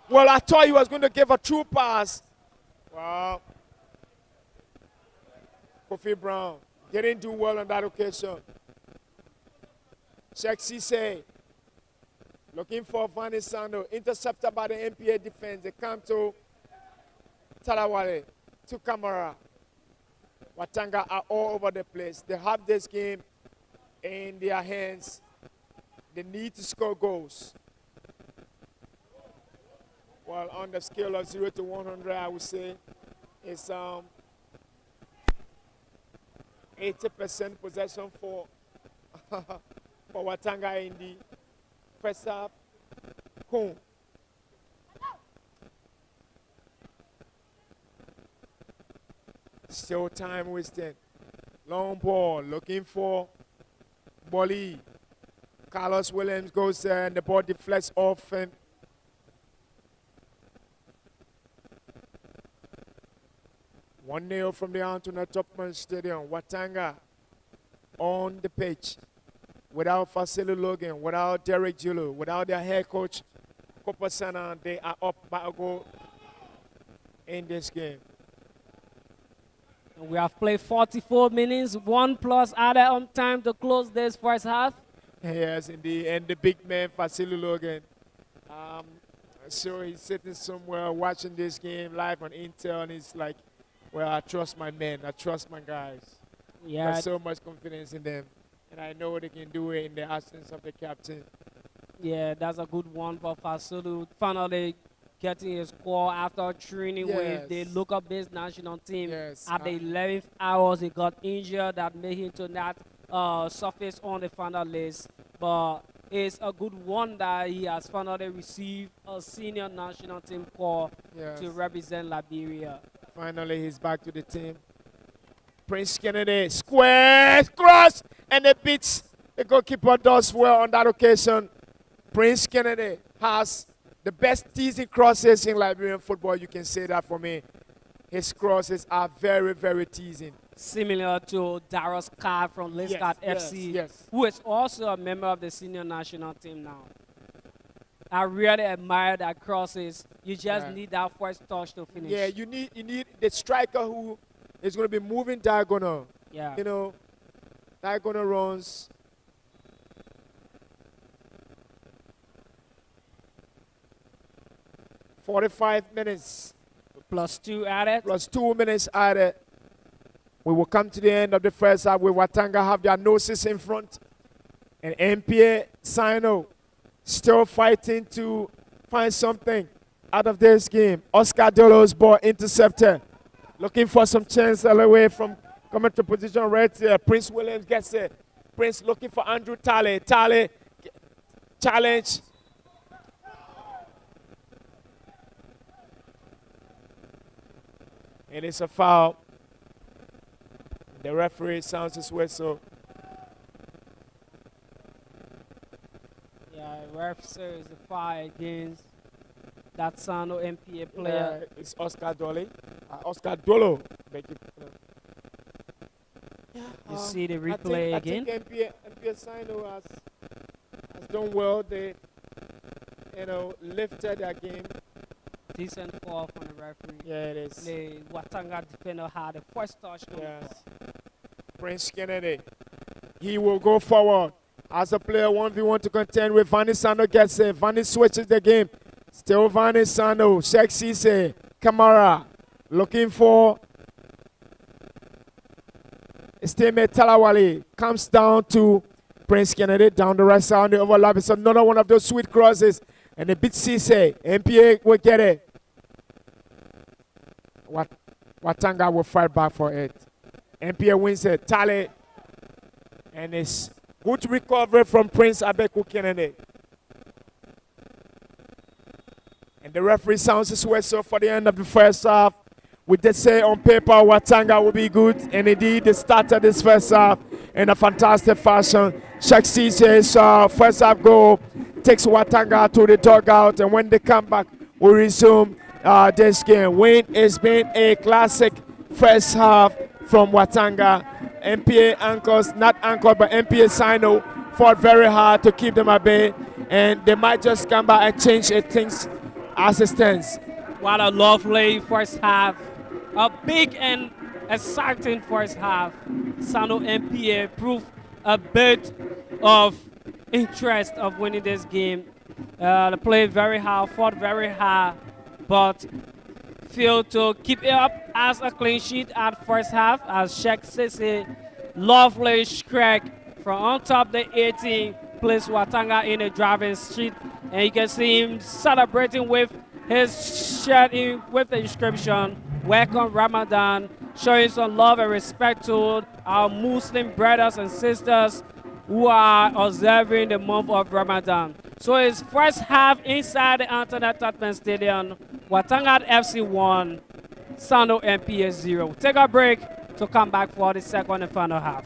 Well, I thought he was going to give a true pass. Wow. Kofi Brown didn't do well on that occasion. Sheikh Cisse looking for Vanny Sando. Intercepted by the NPA defense. They come to Talawale, to Kamara. Watanga are all over the place. They have this game in their hands. They need to score goals. Well, on the scale of 0 to 100, I would say it's 80% possession for for Watanga in the first half. Cool. Still time wasted. Long ball, looking for Boli. Carlos Williams goes there and the ball deflects off him. One 0 from the Anthony Topman Stadium. Watanga on the pitch. Without Fasili Logan, without Derek Julu, without their head coach, Kopasana, they are up by a goal in this game. We have played 44 minutes, 1+ added on time to close this first half. Yes, indeed. And the big man, Fasili Logan. So he's sitting somewhere watching this game live on Intel, and he's like, well, I trust my men. I trust my guys. Yeah. Got so much confidence in them. And I know they can do it in the absence of the captain. Yeah, that's a good one for Fasulu. Finally getting his score after training with the local based national team. Yes. At the 11th hours, he got injured that made him to not surface on the final list. But it's a good one that he has finally received a senior national team call to represent Liberia. Finally, he's back to the team. Prince Kennedy, square, cross, and it beats. The goalkeeper does well on that occasion. Prince Kennedy has the best teasing crosses in Liberian football. You can say that for me. His crosses are very, very teasing. Similar to Darius Card from Lescott FC, who is also a member of the senior national team now. I really admire that crosses. You just need that first touch to finish. Yeah, you need the striker who is going to be moving diagonal. Yeah. You know, diagonal runs. "45 minutes. +2 added. +2 minutes added. We will come to the end of the first half with Watanga have their noses in front. And NPA SINOE still fighting to find something out of this game. Oscar Dolo's ball intercepted. Looking for some chance all the way from coming to position right here. Prince Williams gets it. Prince looking for Andrew Talley. Talley challenge. It is a foul. The referee sounds his whistle. Yeah, ref says the foul against that SINOE NPA player. It's Oscar Dolly. Oscar Dolo. You see the replay again. I think NPA SINOE has done well. They, lifted their game. Decent call from the referee. Yeah, it is. The Watanga defender had the first touch. Yes. Prince Kennedy. He will go forward. As a player 1v1 to contend with Vanny Sano gets it. Vanny switches the game. Still Vanny Sano. Sheikh Cisse. Kamara. Looking for his teammate Talawali. Comes down to Prince Kennedy. Down the right side on the overlap. It's another one of those sweet crosses. And the beat Cisse. NPA will get it. Watanga will fight back for it. NPA wins it. Tally. And it's good recovery from Prince Abeku Kennedy. And the referee sounds his whistle for the end of the first half. We did say on paper Watanga will be good. And indeed, they started this first half in a fantastic fashion. Sheikh Cisse's first half goal takes Watanga to the dugout. And when they come back, we resume this game. Win has been a classic first half from Watanga. NPA anchors, not anchored, but NPA SINOE fought very hard to keep them at bay. And they might just come back and change things as it stands. What a lovely first half. A big and exciting first half. SINOE NPA proved a bit of interest of winning this game. They played very hard, fought very hard, but failed to keep it up as a clean sheet at first half as Sheikh Cisse, lovely strike from on top the 18, placed Watanga in the driving seat. And you can see him celebrating with his shirt with the inscription, "Welcome Ramadan," showing some love and respect to our Muslim brothers and sisters who are observing the month of Ramadan. So his first half inside the Anthony Totman Stadium, Watanga FC 1, SINOE NPA 0. Take a break to come back for the second and final half.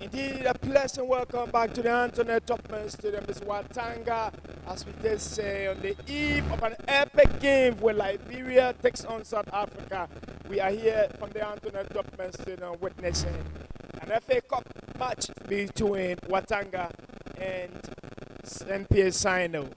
Indeed, a pleasant welcome back to the Antoinette Topman Stadium. It's Watanga, as we just say, on the eve of an epic game where Liberia takes on South Africa. We are here from the Antoinette Topman Stadium witnessing an FA Cup match between Watanga and NPA SINOE.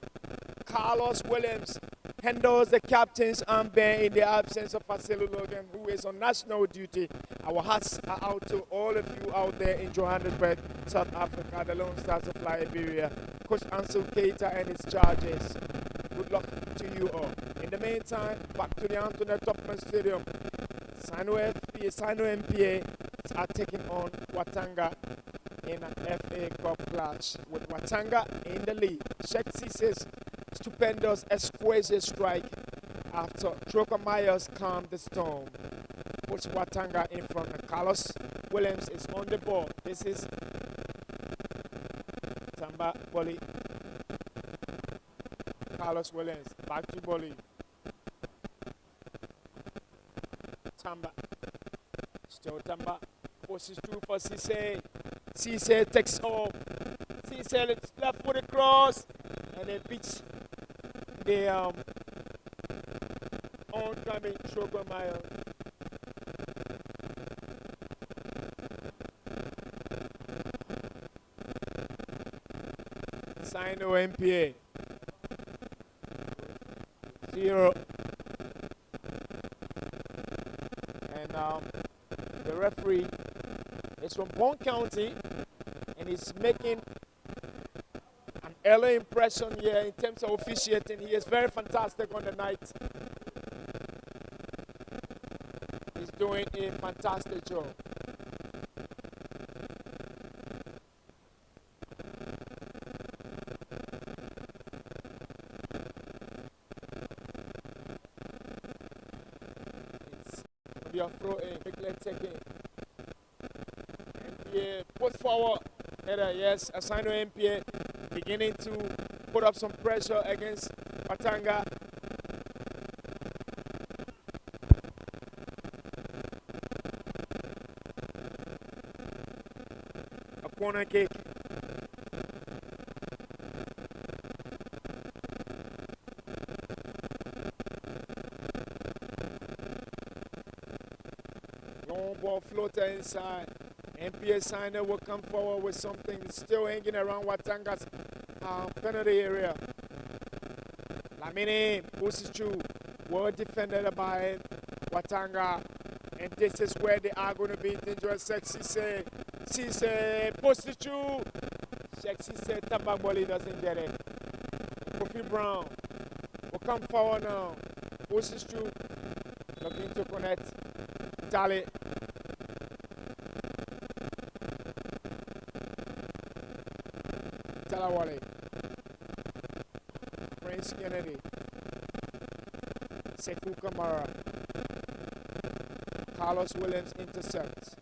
Carlos Williams handles the captain's armband in the absence of Marcelo Logan, who is on national duty. Our hearts are out to all of you out there in Johannesburg, South Africa, the Lone Stars of Liberia. Coach Ansel Keita and his charges. Good luck to you all. In the meantime, back to the Antoinette Topman Stadium. SINOE NPA are taking on Watanga in an FA Cup clash, with Watanga in the lead. Sheikh Sisse's stupendous exquisite strike after Troker Myers calmed the storm puts Watanga in front, and Carlos Williams is on the ball. This is Tamba Boli. Carlos Williams back to Boli. Tamba. Still Tamba. Pushes through for Cisse. Cisse takes off. Cisse left foot across. And it beats the oncoming Troker Myers. SINOE NPA 0. And the referee is from Bond County, and he's making an early impression here in terms of officiating. He is very fantastic on the night. He's doing a fantastic job. Your throw in, big leg taking. NPA push forward. Header, yes, SINOE NPA beginning to put up some pressure against Watanga. A corner kick. Long ball floater inside. NPA SINOE will come forward with something still hanging around Watanga's penalty area. Lamine pushes through. Well defended by Watanga. And this is where they are going to be dangerous. Cisse pushes through. Cisse Tambamboli doesn't get it. Kofi Brown will come forward now. Pushes through. Looking to connect. Tally. Talawale. Prince Kennedy. Sekou Kamara. Carlos Williams intercepts.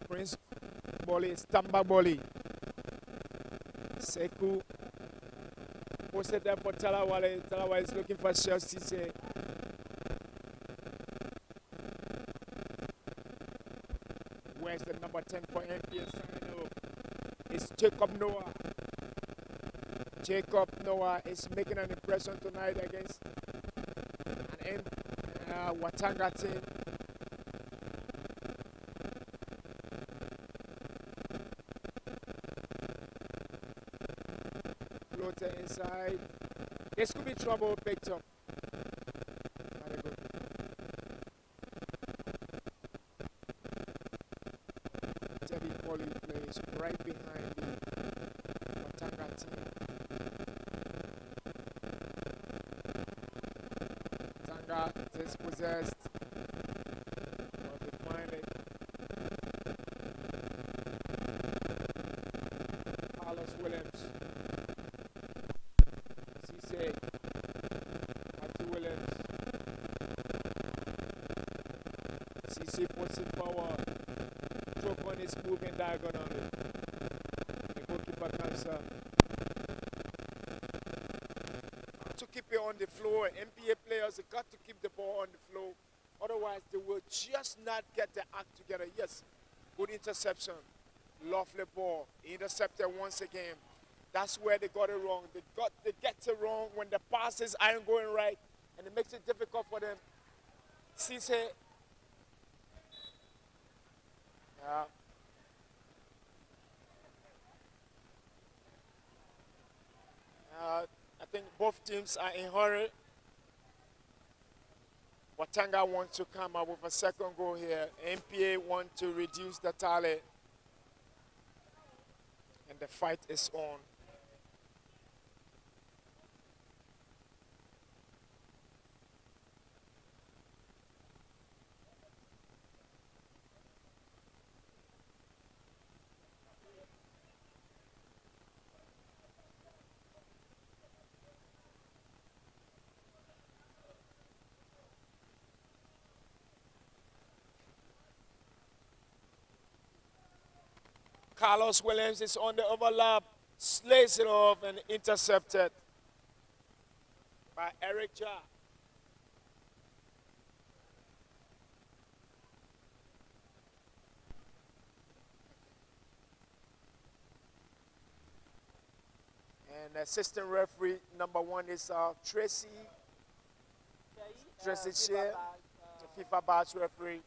Prince Boli, Stamba Boli. Sekou posted there for Talawale. Talawale is looking for Chelsea. Where's the number 10 for NPA SINOE? It's Jacob Noah. Jacob Noah is making an impression tonight against an Watanga team. Floater inside. This could be trouble picked up. Very good. Debbie Polly plays right behind the Watanga team. Watanga dispossessed. Well, they find it. Carlos Williams. Cisse. Matthew Williams. Cisse puts it forward. Chopon is moving diagonally. The goalkeeper comes up. To keep it on the floor, NPA players have got to keep the ball on the floor Otherwise, they will just not get the act together. Yes, good interception. Lovely ball. Intercepted once again. That's where they got it wrong. They get it wrong when the passes aren't going right, and it makes it difficult for them. Cisse. Yeah. I think both teams are in a hurry. Watanga wants to come up with a second goal here. NPA want to reduce the tally. And the fight is on. Carlos Williams is on the overlap, slays it off and intercepted by Eric Ja. And assistant referee number 1 is Tracy Shea, the FIFA badge referee.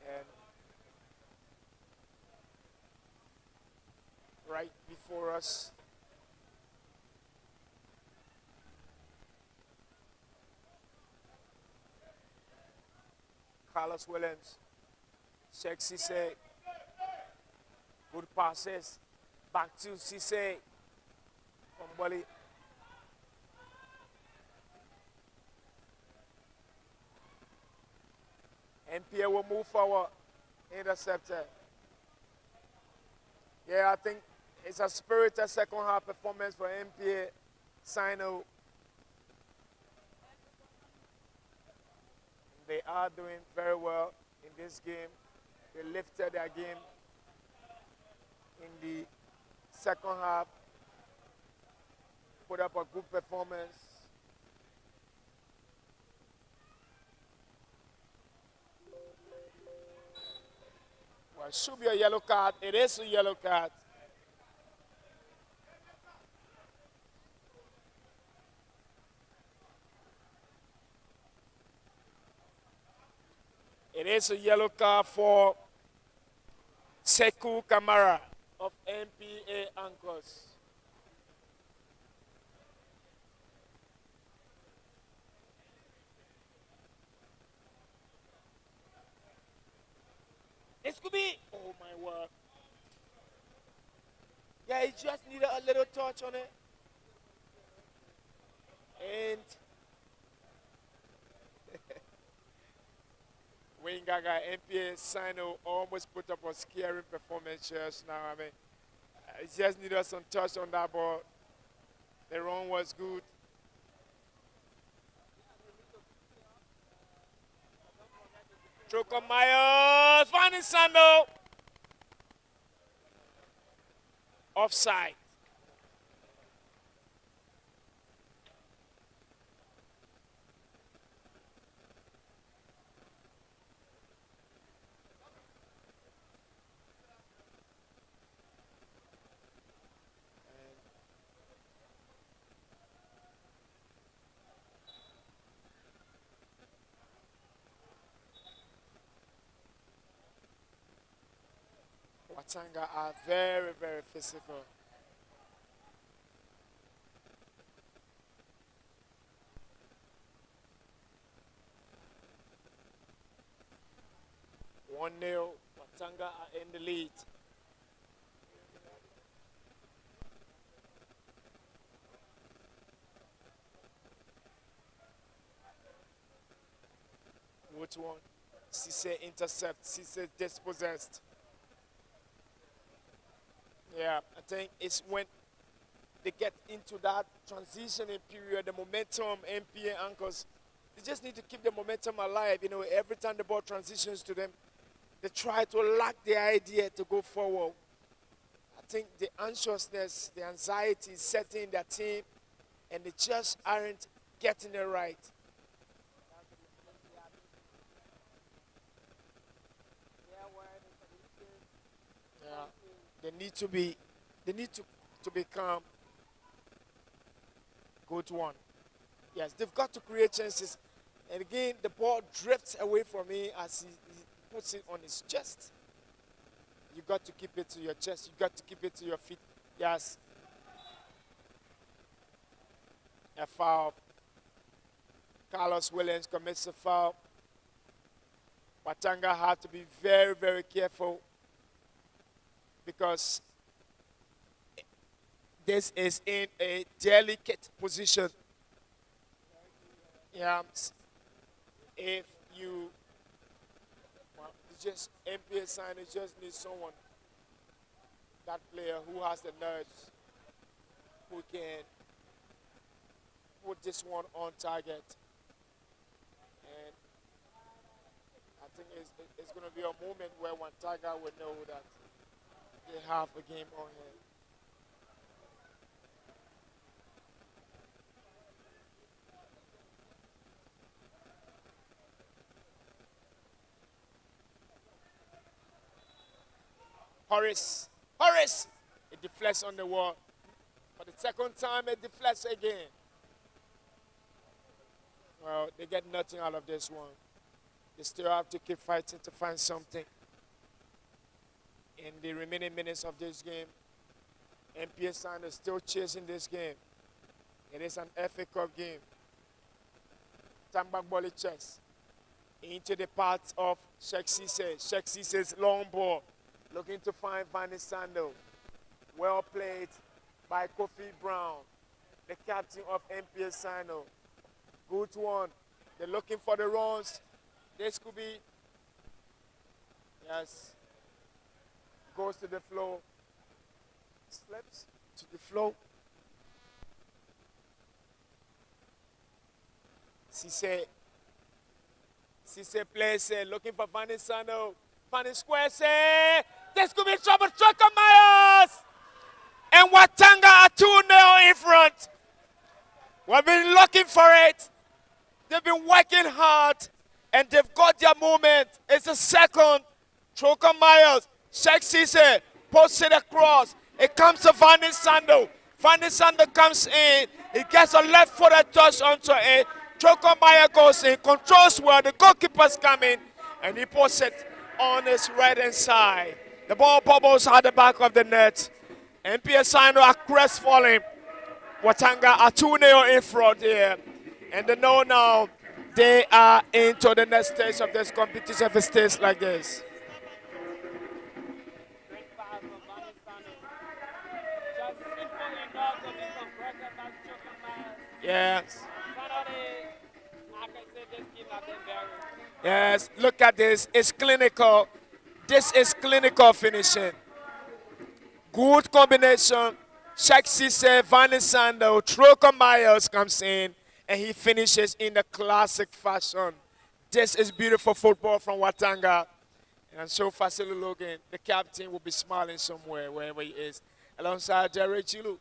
And right before us, Carlos Williams, Sexy say, good passes, back to Cisse from Bali. NPA will move forward, intercepted. Yeah, I think it's a spirited second half performance for NPA. SINOE. They are doing very well in this game. They lifted their game in the second half, put up a good performance. Well, it should be a yellow card. It is a yellow card. It is a yellow card for Sekou Kamara of NPA Anchors. This could be, oh my word. Yeah, he just needed a little touch on it. And Wayne Gaga, NPA SINOE almost put up a scary performance just now. I mean, he just needed some touch on that ball. The run was good. Trocom Myers, finding Sando. Offside. Watanga are very, very physical. One nil. Watanga are in the lead. Which one? Cisse intercept. Cisse dispossessed. Yeah, I think it's when they get into that transitioning period, the momentum, NPA Anchors, they just need to keep the momentum alive. You know, every time the ball transitions to them, they try to lack the idea to go forward. I think the anxiousness, the anxiety is setting their team, and they just aren't getting it right. Yeah. They need to become good one. Yes, they've got to create chances. And again, the ball drifts away from me as he puts it on his chest. You got to keep it to your chest. You got to keep it to your feet. Yes. A foul. Carlos Williams commits a foul. Watanga had to be very, very careful because this is in a delicate position. Yeah, if you, well, just NPA signers just need someone, that player who has the nerves, who can put this one on target. And I think it's going to be a moment where Watanga will know that they have a game on hand. Horace! It deflects on the wall. For the second time, it deflects again. Well, they get nothing out of this one. They still have to keep fighting to find something. In the remaining minutes of this game, NPA SINOE is still chasing this game. It is an FA Cup game. Tambak Boli checks into the path of Sheikh Cisse. Sheikh Cisse's long ball. Looking to find Vanny Sando. Well played by Kofi Brown, the captain of NPA SINOE. Good one. They're looking for the runs. This could be, yes, goes to the floor. Slips to the floor. Cisse plays it, looking for Vanny Sando. Vanny squares it. This could be trouble. Choco Myers! And Watanga are 2-0 in front. We've been looking for it. They've been working hard. And they've got their moment. It's a second. Choco Myers. Sheikh Cisse posts it across. It comes to Vanny Sando. Vanny Sando comes in. He gets a left-footed touch onto it. Choco Myers goes in. Controls well. The goalkeeper's coming. And he posts it on his right-hand side. The ball bubbles at the back of the net. NPA SINOE are crestfallen. Watanga are 2-0 in front here. And they know now they are into the next stage of this competition if it stays like this. Yes. Yes, look at this. It's clinical. This is clinical finishing. Good combination. Sheikh Cisse, Vanny Sando, Choco Myers comes in, and he finishes in the classic fashion. This is beautiful football from Watanga. And so Fasili Logan, the captain, will be smiling somewhere, wherever he is, alongside Jerry Chilu.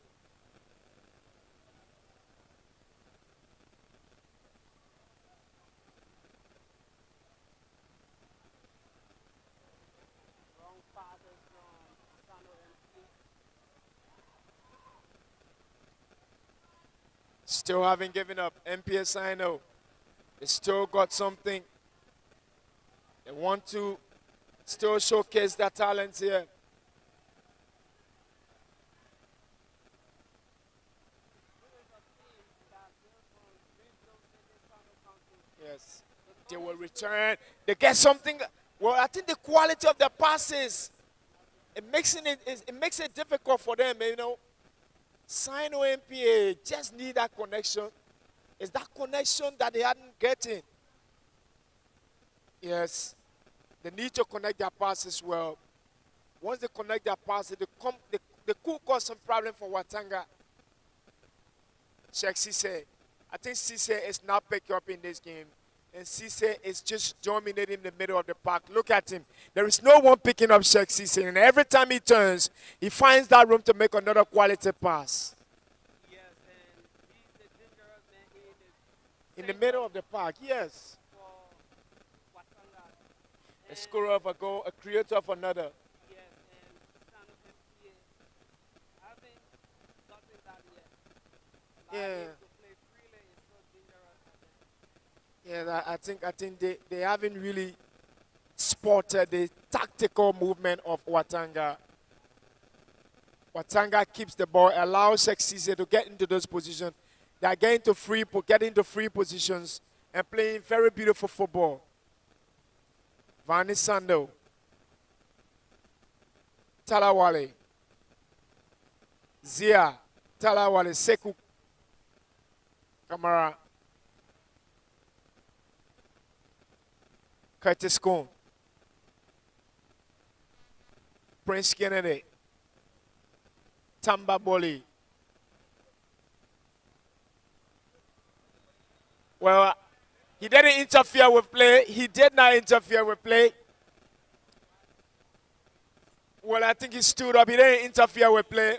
Still haven't given up. NPA SINOE. They still got something. They want to still showcase their talents here. Yes. They will return. They get something. Well, I think the quality of the passes, it makes it difficult for them, you know. SINOE NPA just need that connection. It's that connection that they hadn't getting. Yes. They need to connect their passes well. Once they connect their passes, they could cause some problem for Watanga. Check Cisse. I think Cisse is not picking up in this game. And Cisse is just dominating the middle of the park. Look at him. There is no one picking up Sheikh Cisse. And every time he turns, he finds that room to make another quality pass. Yes, and he's the In the middle of the park, yes. A scorer of a goal, a creator of another. Yes, and SINOE NPA haven't gotten that yet. Yeah. To play freely is so dangerous for them. Yeah, I think they haven't really spotted the tactical movement of Watanga. Watanga keeps the ball, allows Sexise to get into those positions. They are getting to free positions and playing very beautiful football. Vani Sando, Talawale, Zia, Talawale, Seku, Kamara, Curtis Cone, Prince Kennedy, Tamba Boli. Well, he didn't interfere with play. He did not interfere with play. Well, I think he stood up. He didn't interfere with play.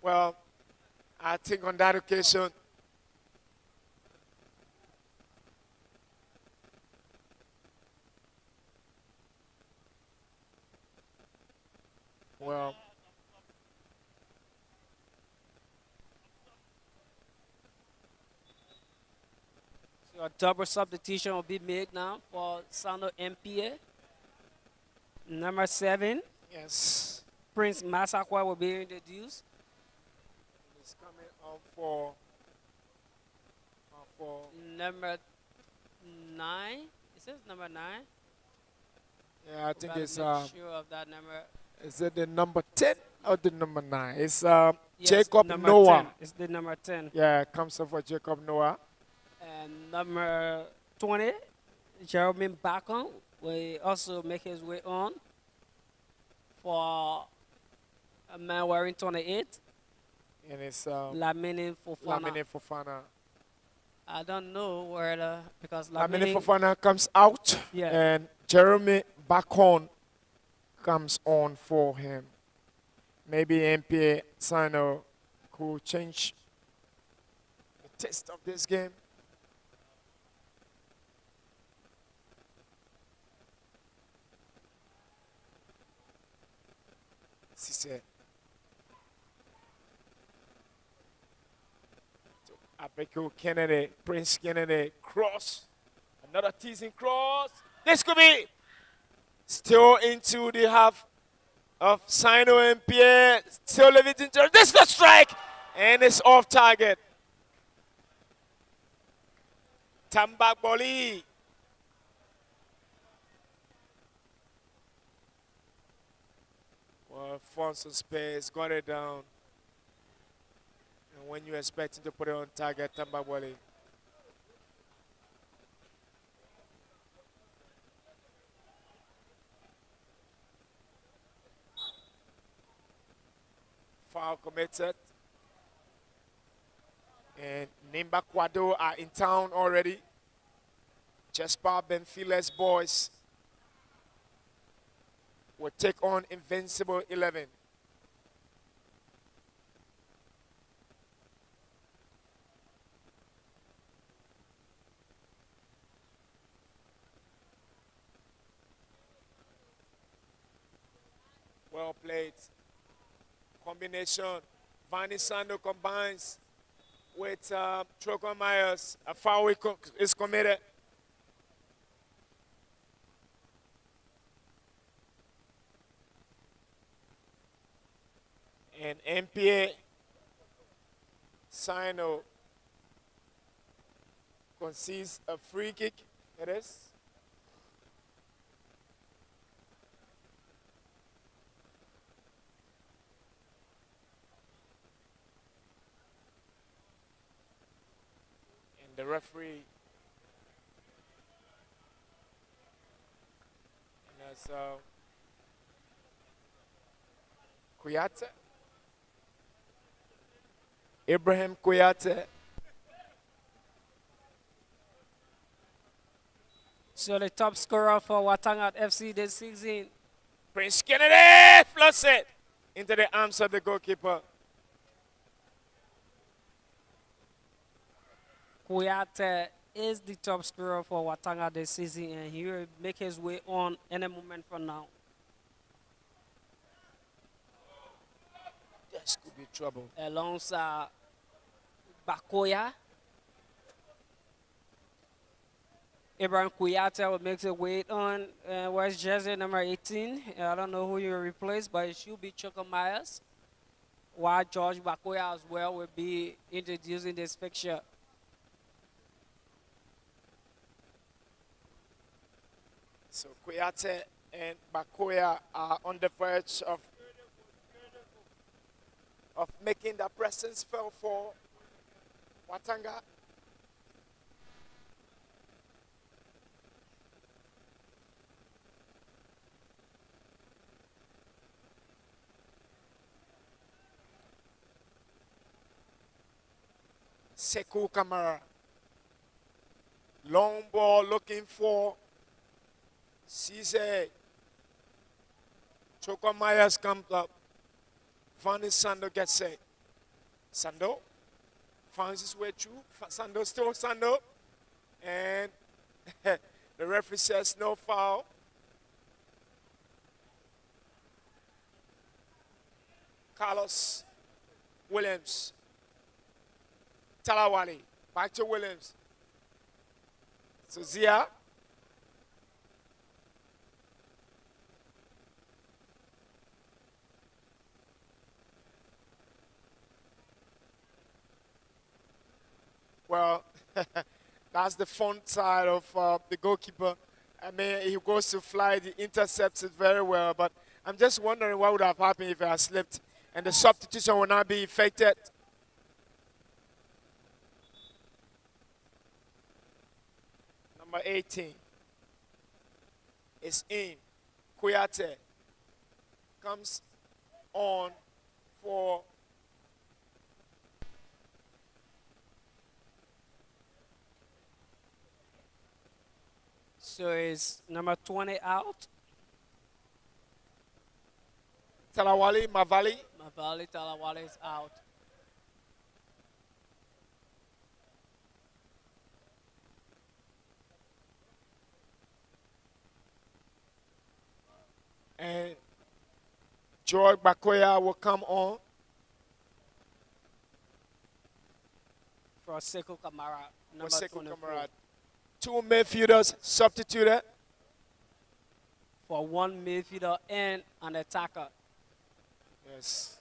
Well, I think on that occasion, well, So a double substitution will be made now for SINOE NPA. Number 7, yes, Prince Masakwa will be introduced. he's coming on for Number 9. It says number 9. yeah, I think it's sure of that number. is it the number 10 or the number 9? It's Yes, Jacob number Noah. 10. It's the number 10. Yeah, comes up for Jacob Noah. And number 20, Jeremy Bacon will also make his way on for a man wearing 28, And it's Lamine Fofana. Lamine Fofana. I don't know where because Lamine Fofana comes out, Yeah. and Jeremy Bacon comes on for him. Maybe NPA SINOE could change the taste of this game. Cisse. Abeko Kennedy, Prince Kennedy, cross. Another teasing cross. This could be still into the half of SINOE NPA. Still living in there. This is the strike. And it's off target. Tambak Boli. Well, Alfonso Space got it down. And when you expect him to put it on target, Tambak Boli. Foul committed. And Nimba Kwado are in town already. Jesper Benfiles boys will take on Invincible 11. Well played. Combination. Vani Sando combines with Trocon Myers. A foul is committed. And NPA SINOE concedes a free kick. It is. And the referee, and that's Kuyate. Ibrahim Kuyate. So the top scorer for Watanga FC this season Prince Kennedy flush it into the arms of the goalkeeper. Kuyate is the top scorer for Watanga this season, and he will make his way on any moment from now. This could be trouble. Alongside Bakoya. Ibrahim Kuyate will make his way on West Jersey number 18. I don't know who you replace, but it should be Choco Myers. While George Bakoya as well will be introduced in this fixture. So Kuyate and Bakoya are on the verge of making the presence felt for Watanga. Sekou Kamara. Long ball looking for Cisse. Choco Myers comes up. Vanny Sando gets it. Sando finds his way through. Sando still Sando. And the referee says no foul. Carlos Williams. Talawali. Back to Williams. So Zia. Well, that's the fun side of the goalkeeper. I mean, he goes to fly, he intercepts it very well, but I'm just wondering what would have happened if it had slipped and the substitution will not be effected. Number 18 is in. Kuyate comes on for So is number 20 out? Talawali Mavali. Mavali Talawali is out. And George Bakoya will come on. For Sekou Kamara, number For Sekou 24. Kamara. Two midfielders substituted. For one midfielder and an attacker. Yes.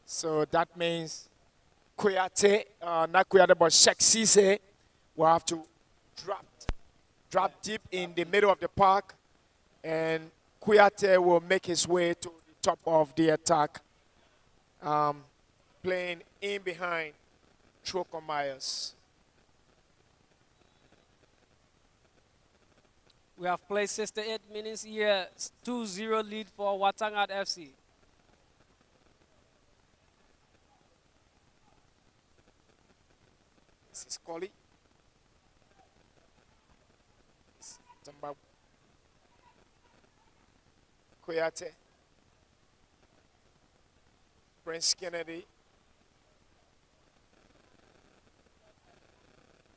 So that means Kuyate, not Kuyate, but Cisse will have to drop deep in the middle of the park, and Kuyate will make his way to the top of the attack, playing in behind Choco Myers. We have played 68 minutes here, 2-0 lead for Watanga FC. This is Koli. Tamba Kuyate. Prince Kennedy.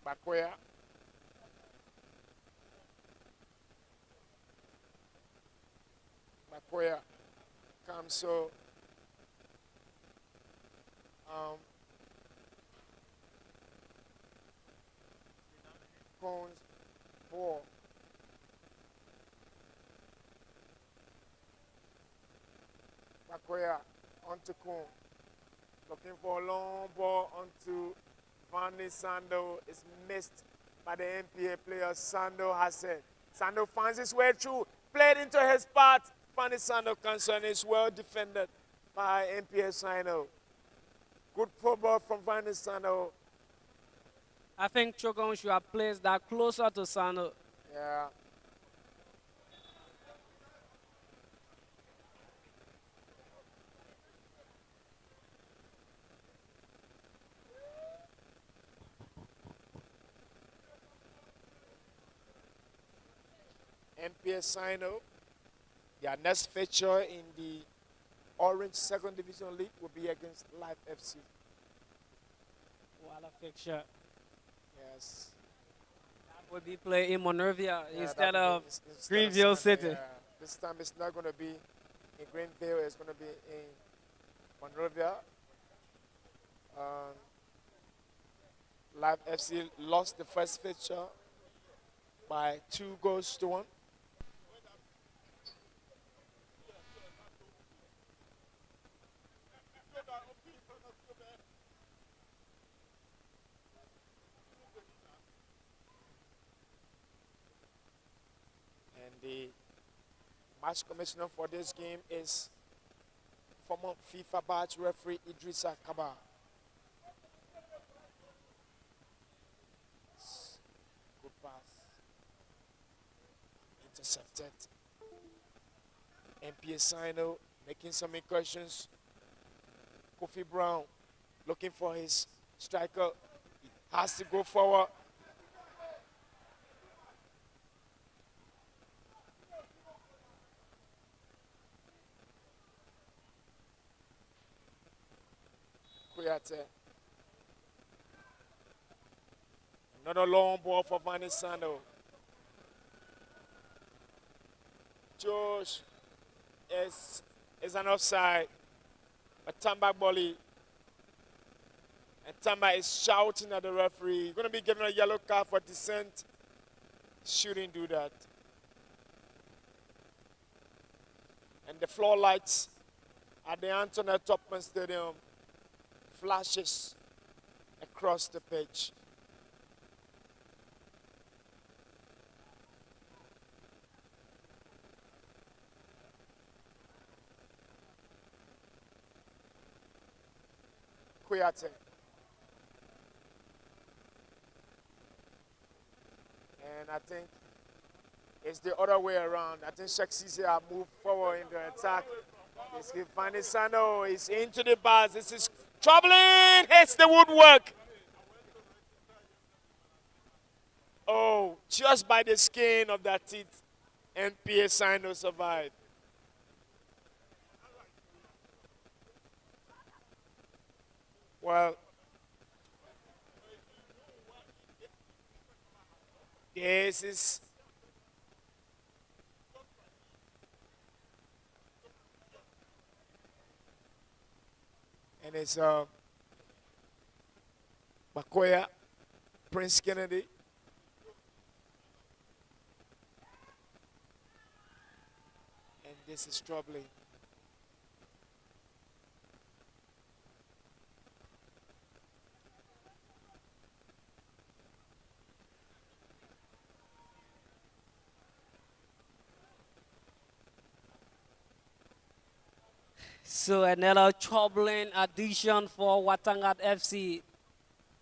Bakoya. Bakoya comes so Cones for Bakoya onto Coon. Looking for a long ball onto Vanny Sando. It's missed by the NPA player Sando Hassan. Sando finds his way through, played into his path. Vanny Sando concern is well defended by NPA Sino. Good football from Vanny Sando. I think Chogon should have placed that closer to Sando. Yeah. NPA SINOE. Their next fixture in the Orange Second Division League will be against Life FC. What a fixture. Yes. That would be played in Monrovia instead of Greenville City. Yeah. This time it's not going to be in Greenville, it's going to be in Monrovia. Live FC lost the first fixture by 2-1. And the match commissioner for this game is former FIFA batch referee Idrissa Kaba. Good pass. Intercepted. NPA SINOE making some incursions. Kofi Brown looking for his striker. He has to go forward. Another long ball for Vanisano. Josh is an offside. A Tamba volley. And Tamba is shouting at the referee. He's going to be given a yellow card for dissent. Shouldn't do that. And the floor lights at the Antoinette Topman Stadium flashes across the pitch. Kuyate. And I think it's the other way around. I think Sheikh Cisse have moved forward in the attack. Vanisano is into the bars. This is troubling. Hits the woodwork. Oh, just by the skin of that teeth, NPA SINOE survived. Well, this is and it's Makoya, Prince Kennedy. And this is troubling. So another troubling addition for Watanga FC.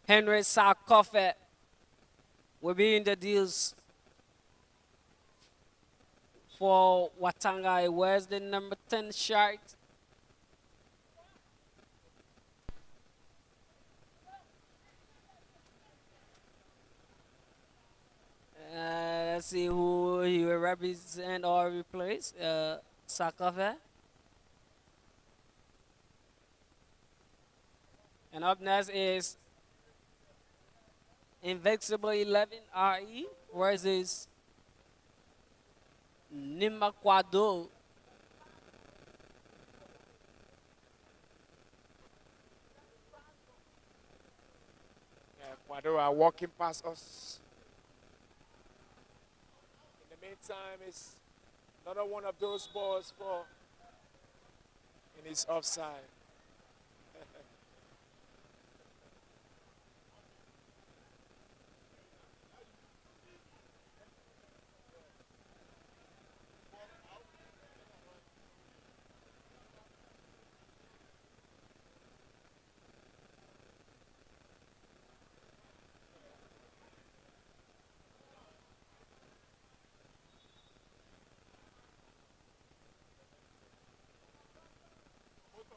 Henry Sarkofe will be in the deals for Watanga. Where's the number 10 shirt? Let's see who he will represent or replace. Sarkofe. And up next is Invincible 11 RE versus Nimakwado. Kwado are walking past us. In the meantime, it's another one of those balls for, and it's offside.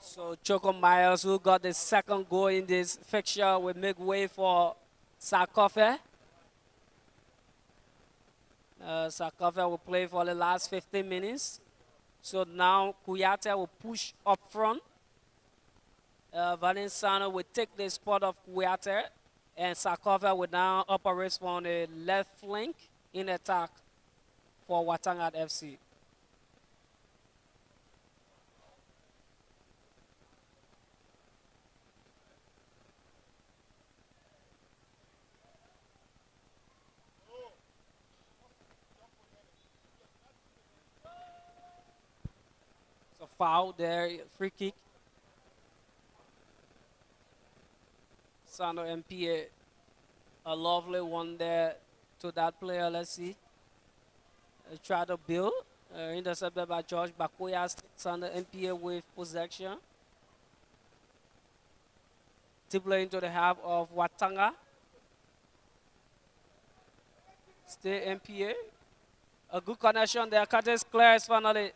So Choco Myers, who got the second goal in this fixture, will make way for Sarkofe. Sakova will play for the last 15 minutes. So now Kuyate will push up front. Valenciano will take the spot of Kuyate. And Sakova will now operate from the left flank in attack for Watanga FC. So foul there, free kick. SINOE NPA, a lovely one there to that player. Let's see. Try to build. Intercepted by George Bakoya. SINOE NPA with possession. To play into the half of Watanga. Stay NPA. A good connection there. Curtis clears finally.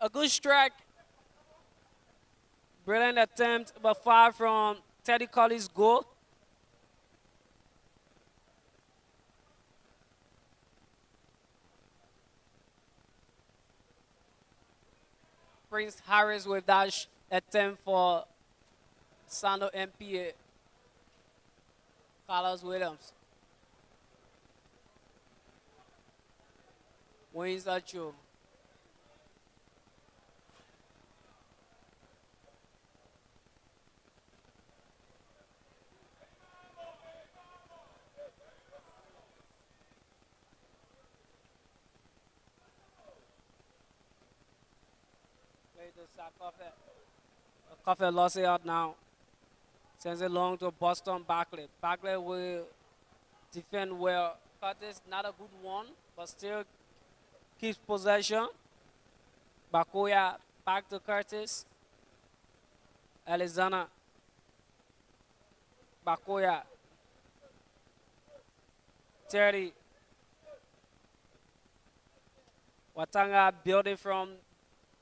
A good strike. Brilliant attempt, but far from Teddy Collins' goal. Prince Harris with that attempt for SINOE NPA. Carlos Williams. Wins that show. Coffee lost it out now. Sends it long to Boston Barkley. Barkley will defend well. Curtis, not a good one, but still keeps possession. Bakoya back to Curtis. Elizana. Bakoya. Terry. Watanga building from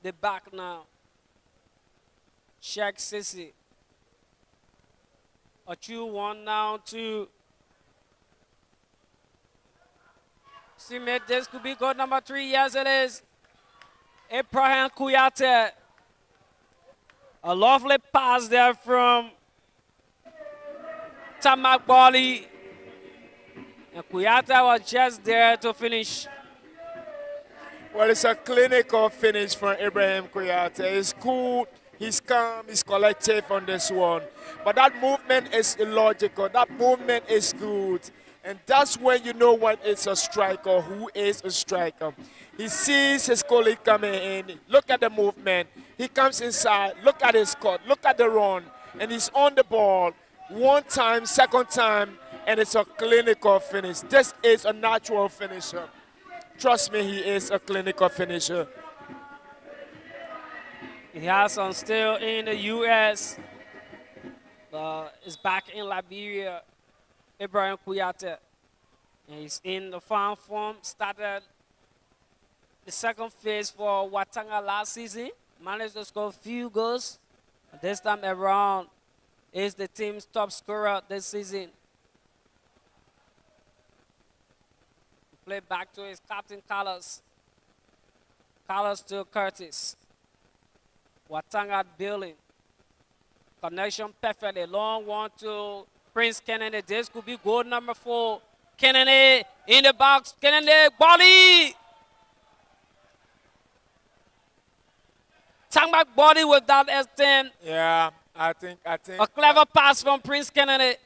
the back now. Shaq Sissi. A 2-1 now to Simit. This could be goal number 3. Yes, it is. Ibrahim Kuyate. A lovely pass there from Tamak Bali. And Kuyate was just there to finish. Well, it's a clinical finish from Ibrahim Kuyate. He's cool, he's calm, he's collective on this one. But that movement is illogical. That movement is good. And that's when you know what is a striker, who is a striker. He sees his colleague coming in. Look at the movement. He comes inside. Look at his cut. Look at the run. And he's on the ball. One time, second time, and it's a clinical finish. This is a natural finisher. Trust me, he is a clinical finisher. He has some still in the U.S. Is back in Liberia. Ibrahim Kuyate. And he's in the farm form. Started the second phase for Watanga last season. Managed to score a few goals. This time around is the team's top scorer this season. Play back to his captain, Carlos. Carlos to Curtis. Watanga building. Connection perfectly. Long one to Prince Kennedy. This could be goal number 4. Kennedy in the box. Kennedy, body. Tangback body with that S10. Yeah, I think. A clever pass from Prince Kennedy.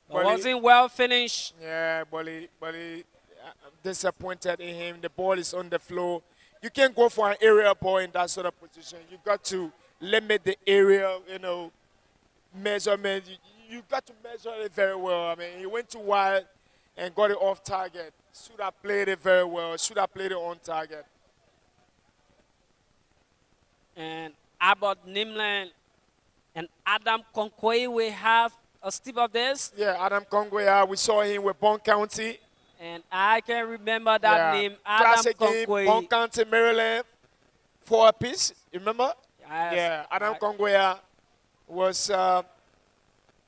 Wasn't well finished. Yeah, Bolly, I'm disappointed in him. The ball is on the floor. You can't go for an aerial ball in that sort of position. You got to limit the area, measurement. You got to measure it very well. I mean, he went too wide and got it off target. Should have played it very well. Should have played it on target. And Abbott Nimland and Adam Konkwe will have a step of this. Yeah, Adam Konkwe, we saw him with Bond County. And I can remember that name, Adam Classic Konkwe. Game, Bond County, Maryland, 4 apiece. You remember? Yes. Yeah, Adam Konkwe was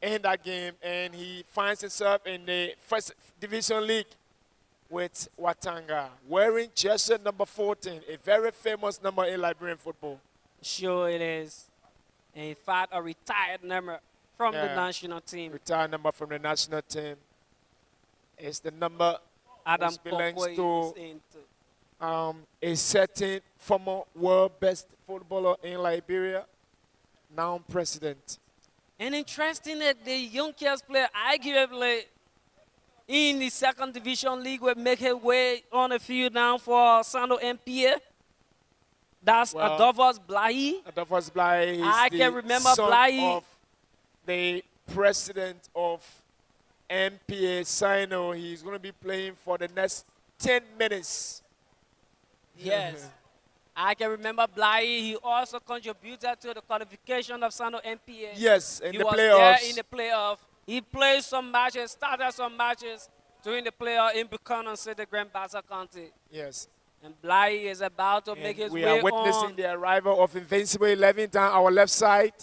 in that game, and he finds himself in the first division league with Watanga, wearing jersey number 14, a very famous number in Liberian football. Sure it is. In fact, a retired number from the Yeah, national team. retired number from the national team. It's the number Adam which belongs Kokwe to is into. a certain former world best footballer in Liberia, now president. And interesting that the young kids player arguably in the second division league will make his way on the field now for SINOE NPA. That's Adolphus Blahi. Adolphus Blahi is I can remember son Blahi. of the president of NPA SINOE. He's going to be playing for the next 10 minutes. Yes. I can remember Blahi. He also contributed to the qualification of SINOE NPA. Yes, in he the was playoffs. there in the playoff. He played some matches, started some matches during the playoff in Buchanan City, Grand Bassa County. Yes. And Blahi is about to make his way on. We are witnessing the arrival of Invincible 11 down our left side.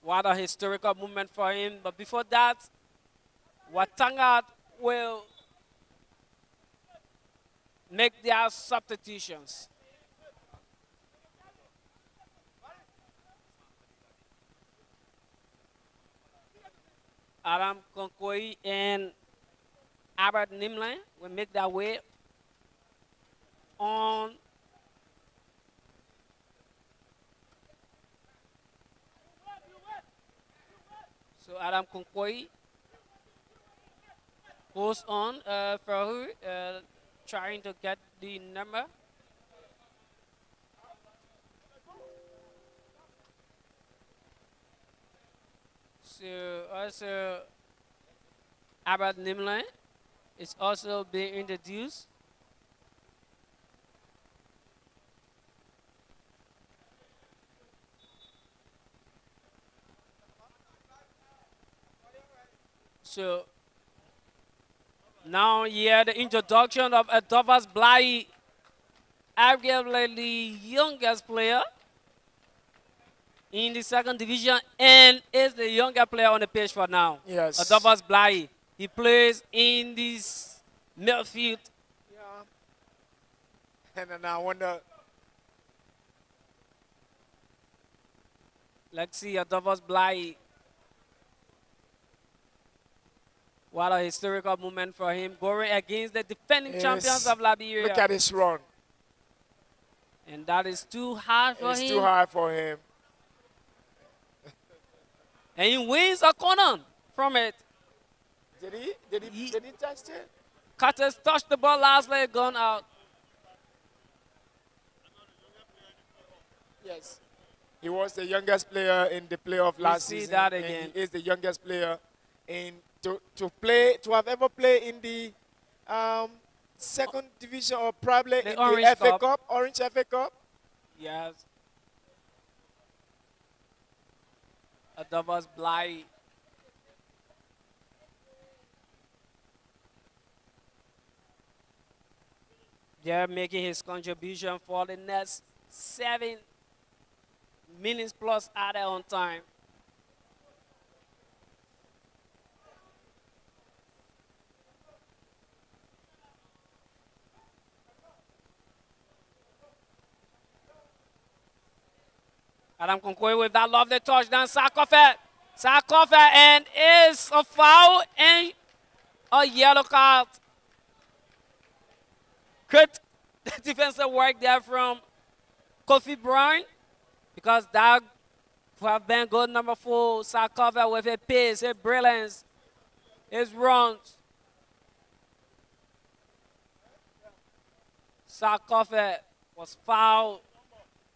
What a historical moment for him. But before that, Watanga will make their substitutions. Adam Konkoi and Albert Nimlin will make their way on. So Adam Konkoi goes on for trying to get the number. So also Albert Nimlin is also being introduced. So now here the introduction of Adolphus Blahi, arguably the youngest player in the second division and is the younger player on the pitch for now. Yes. Adolphus Blahi. He plays in this midfield. Yeah. And then I wonder. Let's see Adolphus Blahi. What a historical moment for him, going against the defending champions of Liberia. Look at his run. And that is too hard for him. It's too hard for him. And he wins a corner from it. Did he touch it? Curtis touched the ball lastly, gone out. Yes. He was the youngest player in the playoff last season. See that again. And he is the youngest player in to have ever played in the second division or probably in the FA Cup, Orange FA Cup. Yes. Adolphus Blahi. They're making his contribution for the next 7 minutes plus added on time. Adam Konkwe with that lovely touchdown. Sarkoffet, and is a foul and a yellow card. Good defensive work there from Kofi Brown, because that would have been good number 4, Sarkoffet, with a pace, his brilliance, his runs. Sarkoffet was fouled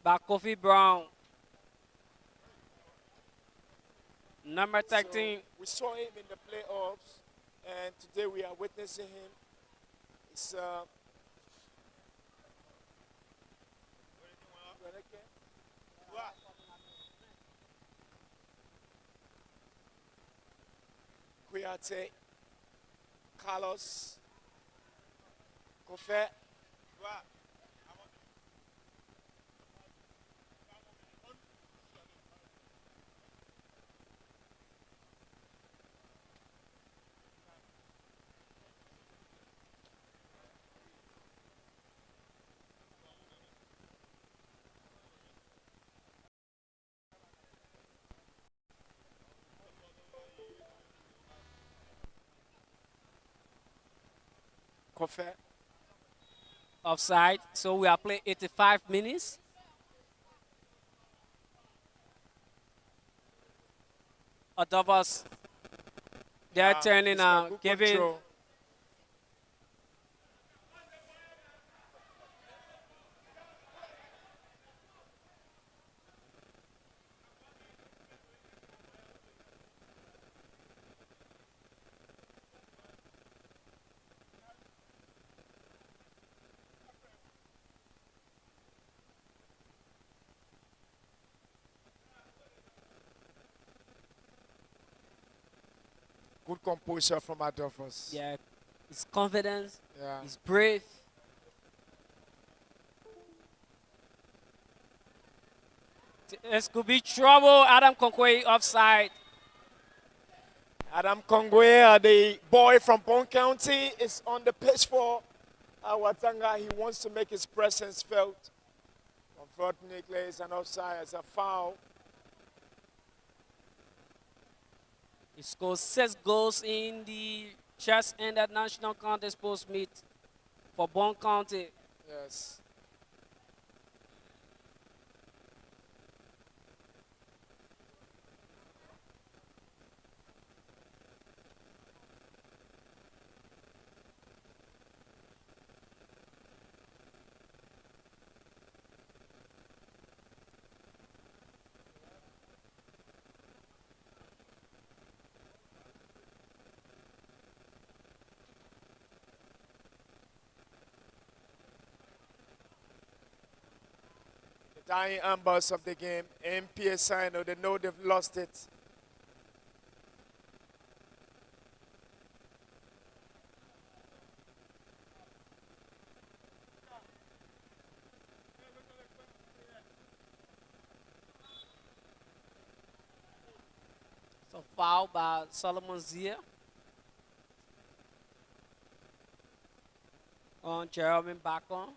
by Kofi Brown. Number 13. So we saw him in the playoffs, and today we are witnessing him. It's Kuyate, Carlos, Kofe. Kofi. Offside. So we are playing 85 minutes. Adovas, they're turning out, giving control. Good composure from Adolphus. Yeah, his confidence, yeah. He's brave. This could be trouble. Adam Konkwe offside. Adam Kongwe, the boy from Bone County, is on the pitch for WATANGA. He wants to make his presence felt. Unfortunately, it's an offside as a foul. He scored 6 goals in the just ended national contest post meet for Bone County. Yes. Dying ambers of the game. NPA SINOE, they know they've lost it. So foul by Solomon Zia on Jeremy back on.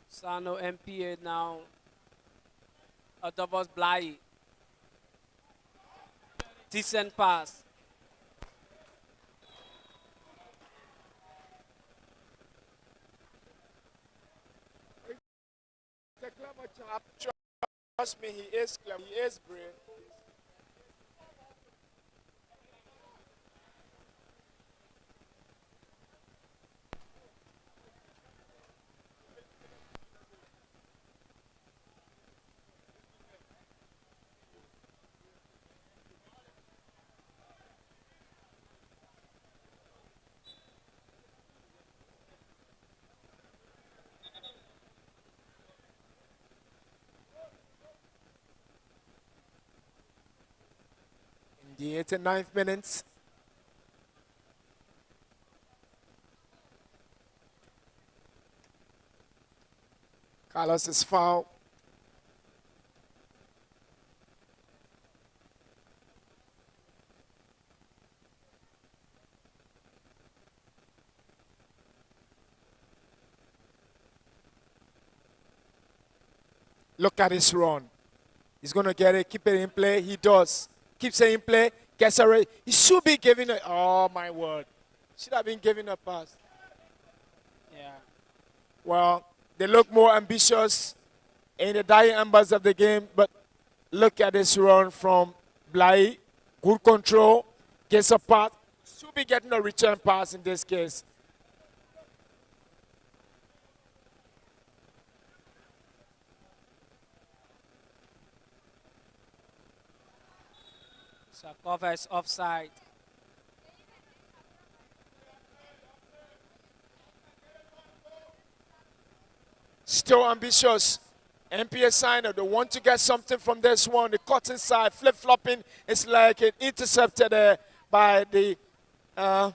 SINOE NPA now. Adovas Blai. Decent pass. The clever chap, trust me, he is clever, he is brave. The 89th minute. Carlos is fouled. Look at his run. He's going to get it, keep it in play. He does. Keeps it in play, gets already. He should be giving it. Oh, my word. Should have been giving a pass. Yeah. Well, they look more ambitious in the dying embers of the game, but look at this run from Blai. Good control, gets a pass. Should be getting a return pass in this case. Sakova is offside. Still ambitious. NPA SINOE, they want to get something from this one. The cut inside, flip-flopping. It's like it intercepted by the, a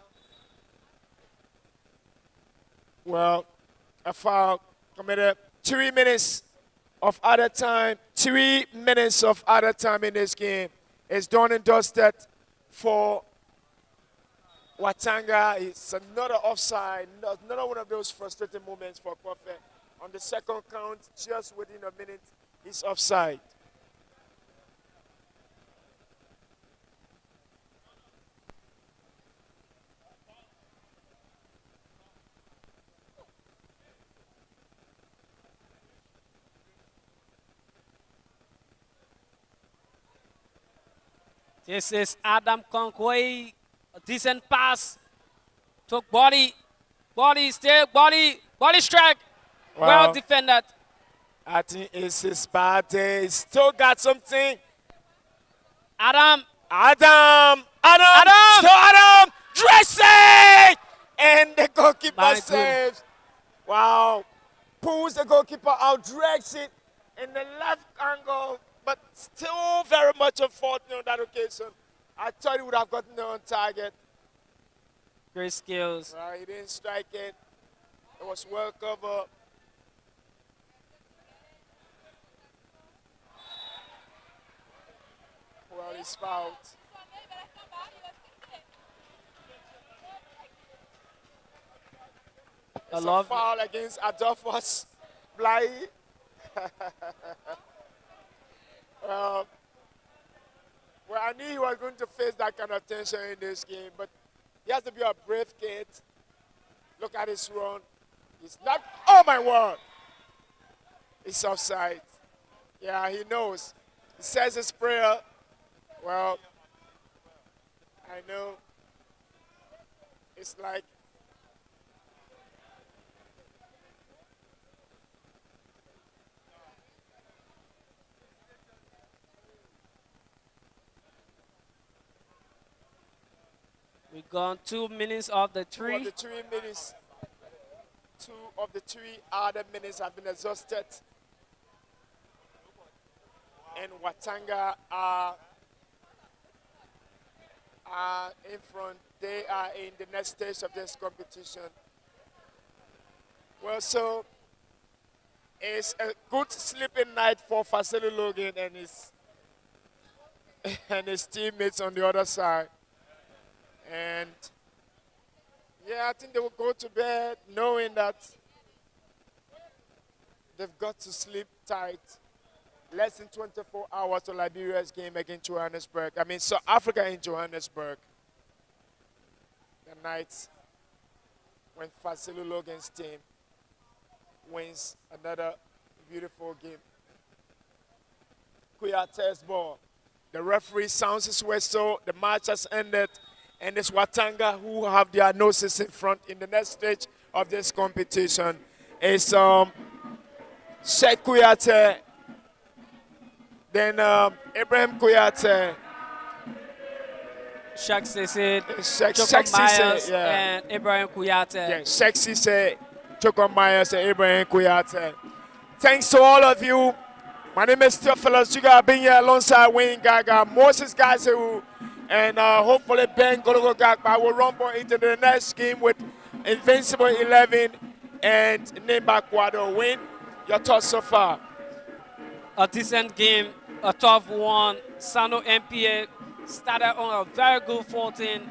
foul committed. 3 minutes of other time. 3 minutes of other time in this game. It's done and dusted for WATANGA. It's another offside, another one of those frustrating moments for Kofi. On the second count, just within a minute, he's offside. This is Adam Conquay. A decent pass. Took body strike. Well defended. I think it's his party. Still got something. Adam. Dressing! And the goalkeeper saves. Wow. Pulls the goalkeeper out, drags it in the left angle, but still very much unfortunate on that occasion. I thought he would have gotten there on target. Great skills. Well, he didn't strike it. It was well covered. Well, he's fouled. It's a foul against Adolphus Blai. Well, I knew he was going to face that kind of tension in this game, but he has to be a brave kid. Look at his run. He's not, oh my word. He's offside. Yeah, he knows. He says his prayer. Well, I know. It's like, we've gone 2 minutes of the 3. 2 of the 3 minutes. 2 of the 3 other minutes have been exhausted. And Watanga are in front. They are in the next stage of this competition. Well, so it's a good sleeping night for Fasili Logan and his teammates on the other side. And yeah, I think they will go to bed knowing that they've got to sleep tight. Less than 24 hours to Liberia's game against Johannesburg. I mean, South Africa in Johannesburg. The night when Fasili Logan's team wins another beautiful game. Kuyate's ball. The referee sounds his whistle. The match has ended. And it's Watanga who have their noses in front in the next stage of this competition. It's Sheikh Kuyate, then Ibrahim Kuyate, Sheikh Sise, yeah. and Ibrahim Kuyate. Yeah, Sheikh Sise, Chokon Myers, and Ibrahim Kuyate. Thanks to all of you. My name is Theophilus. You guys been here alongside Wayne Gaga, Moses Gazewu, and hopefully Ben Gologogakba will rumble into the next game with Invincible 11 and Nemba Kwado. Win. Your thoughts so far? A decent game, a tough one. SINOE NPA started on a very good 14.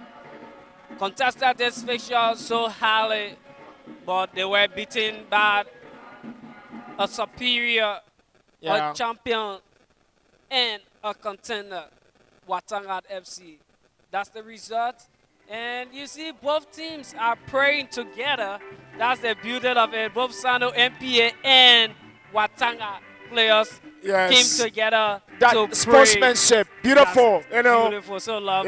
Contested this fixture so highly, but they were beaten by a superior, a champion, and a contender, Watanga FC. That's the result. And you see, both teams are praying together. That's the beauty of it. Both SINOE NPA and Watanga players came together to pray. Sportsmanship, beautiful. That's beautiful, so lovely.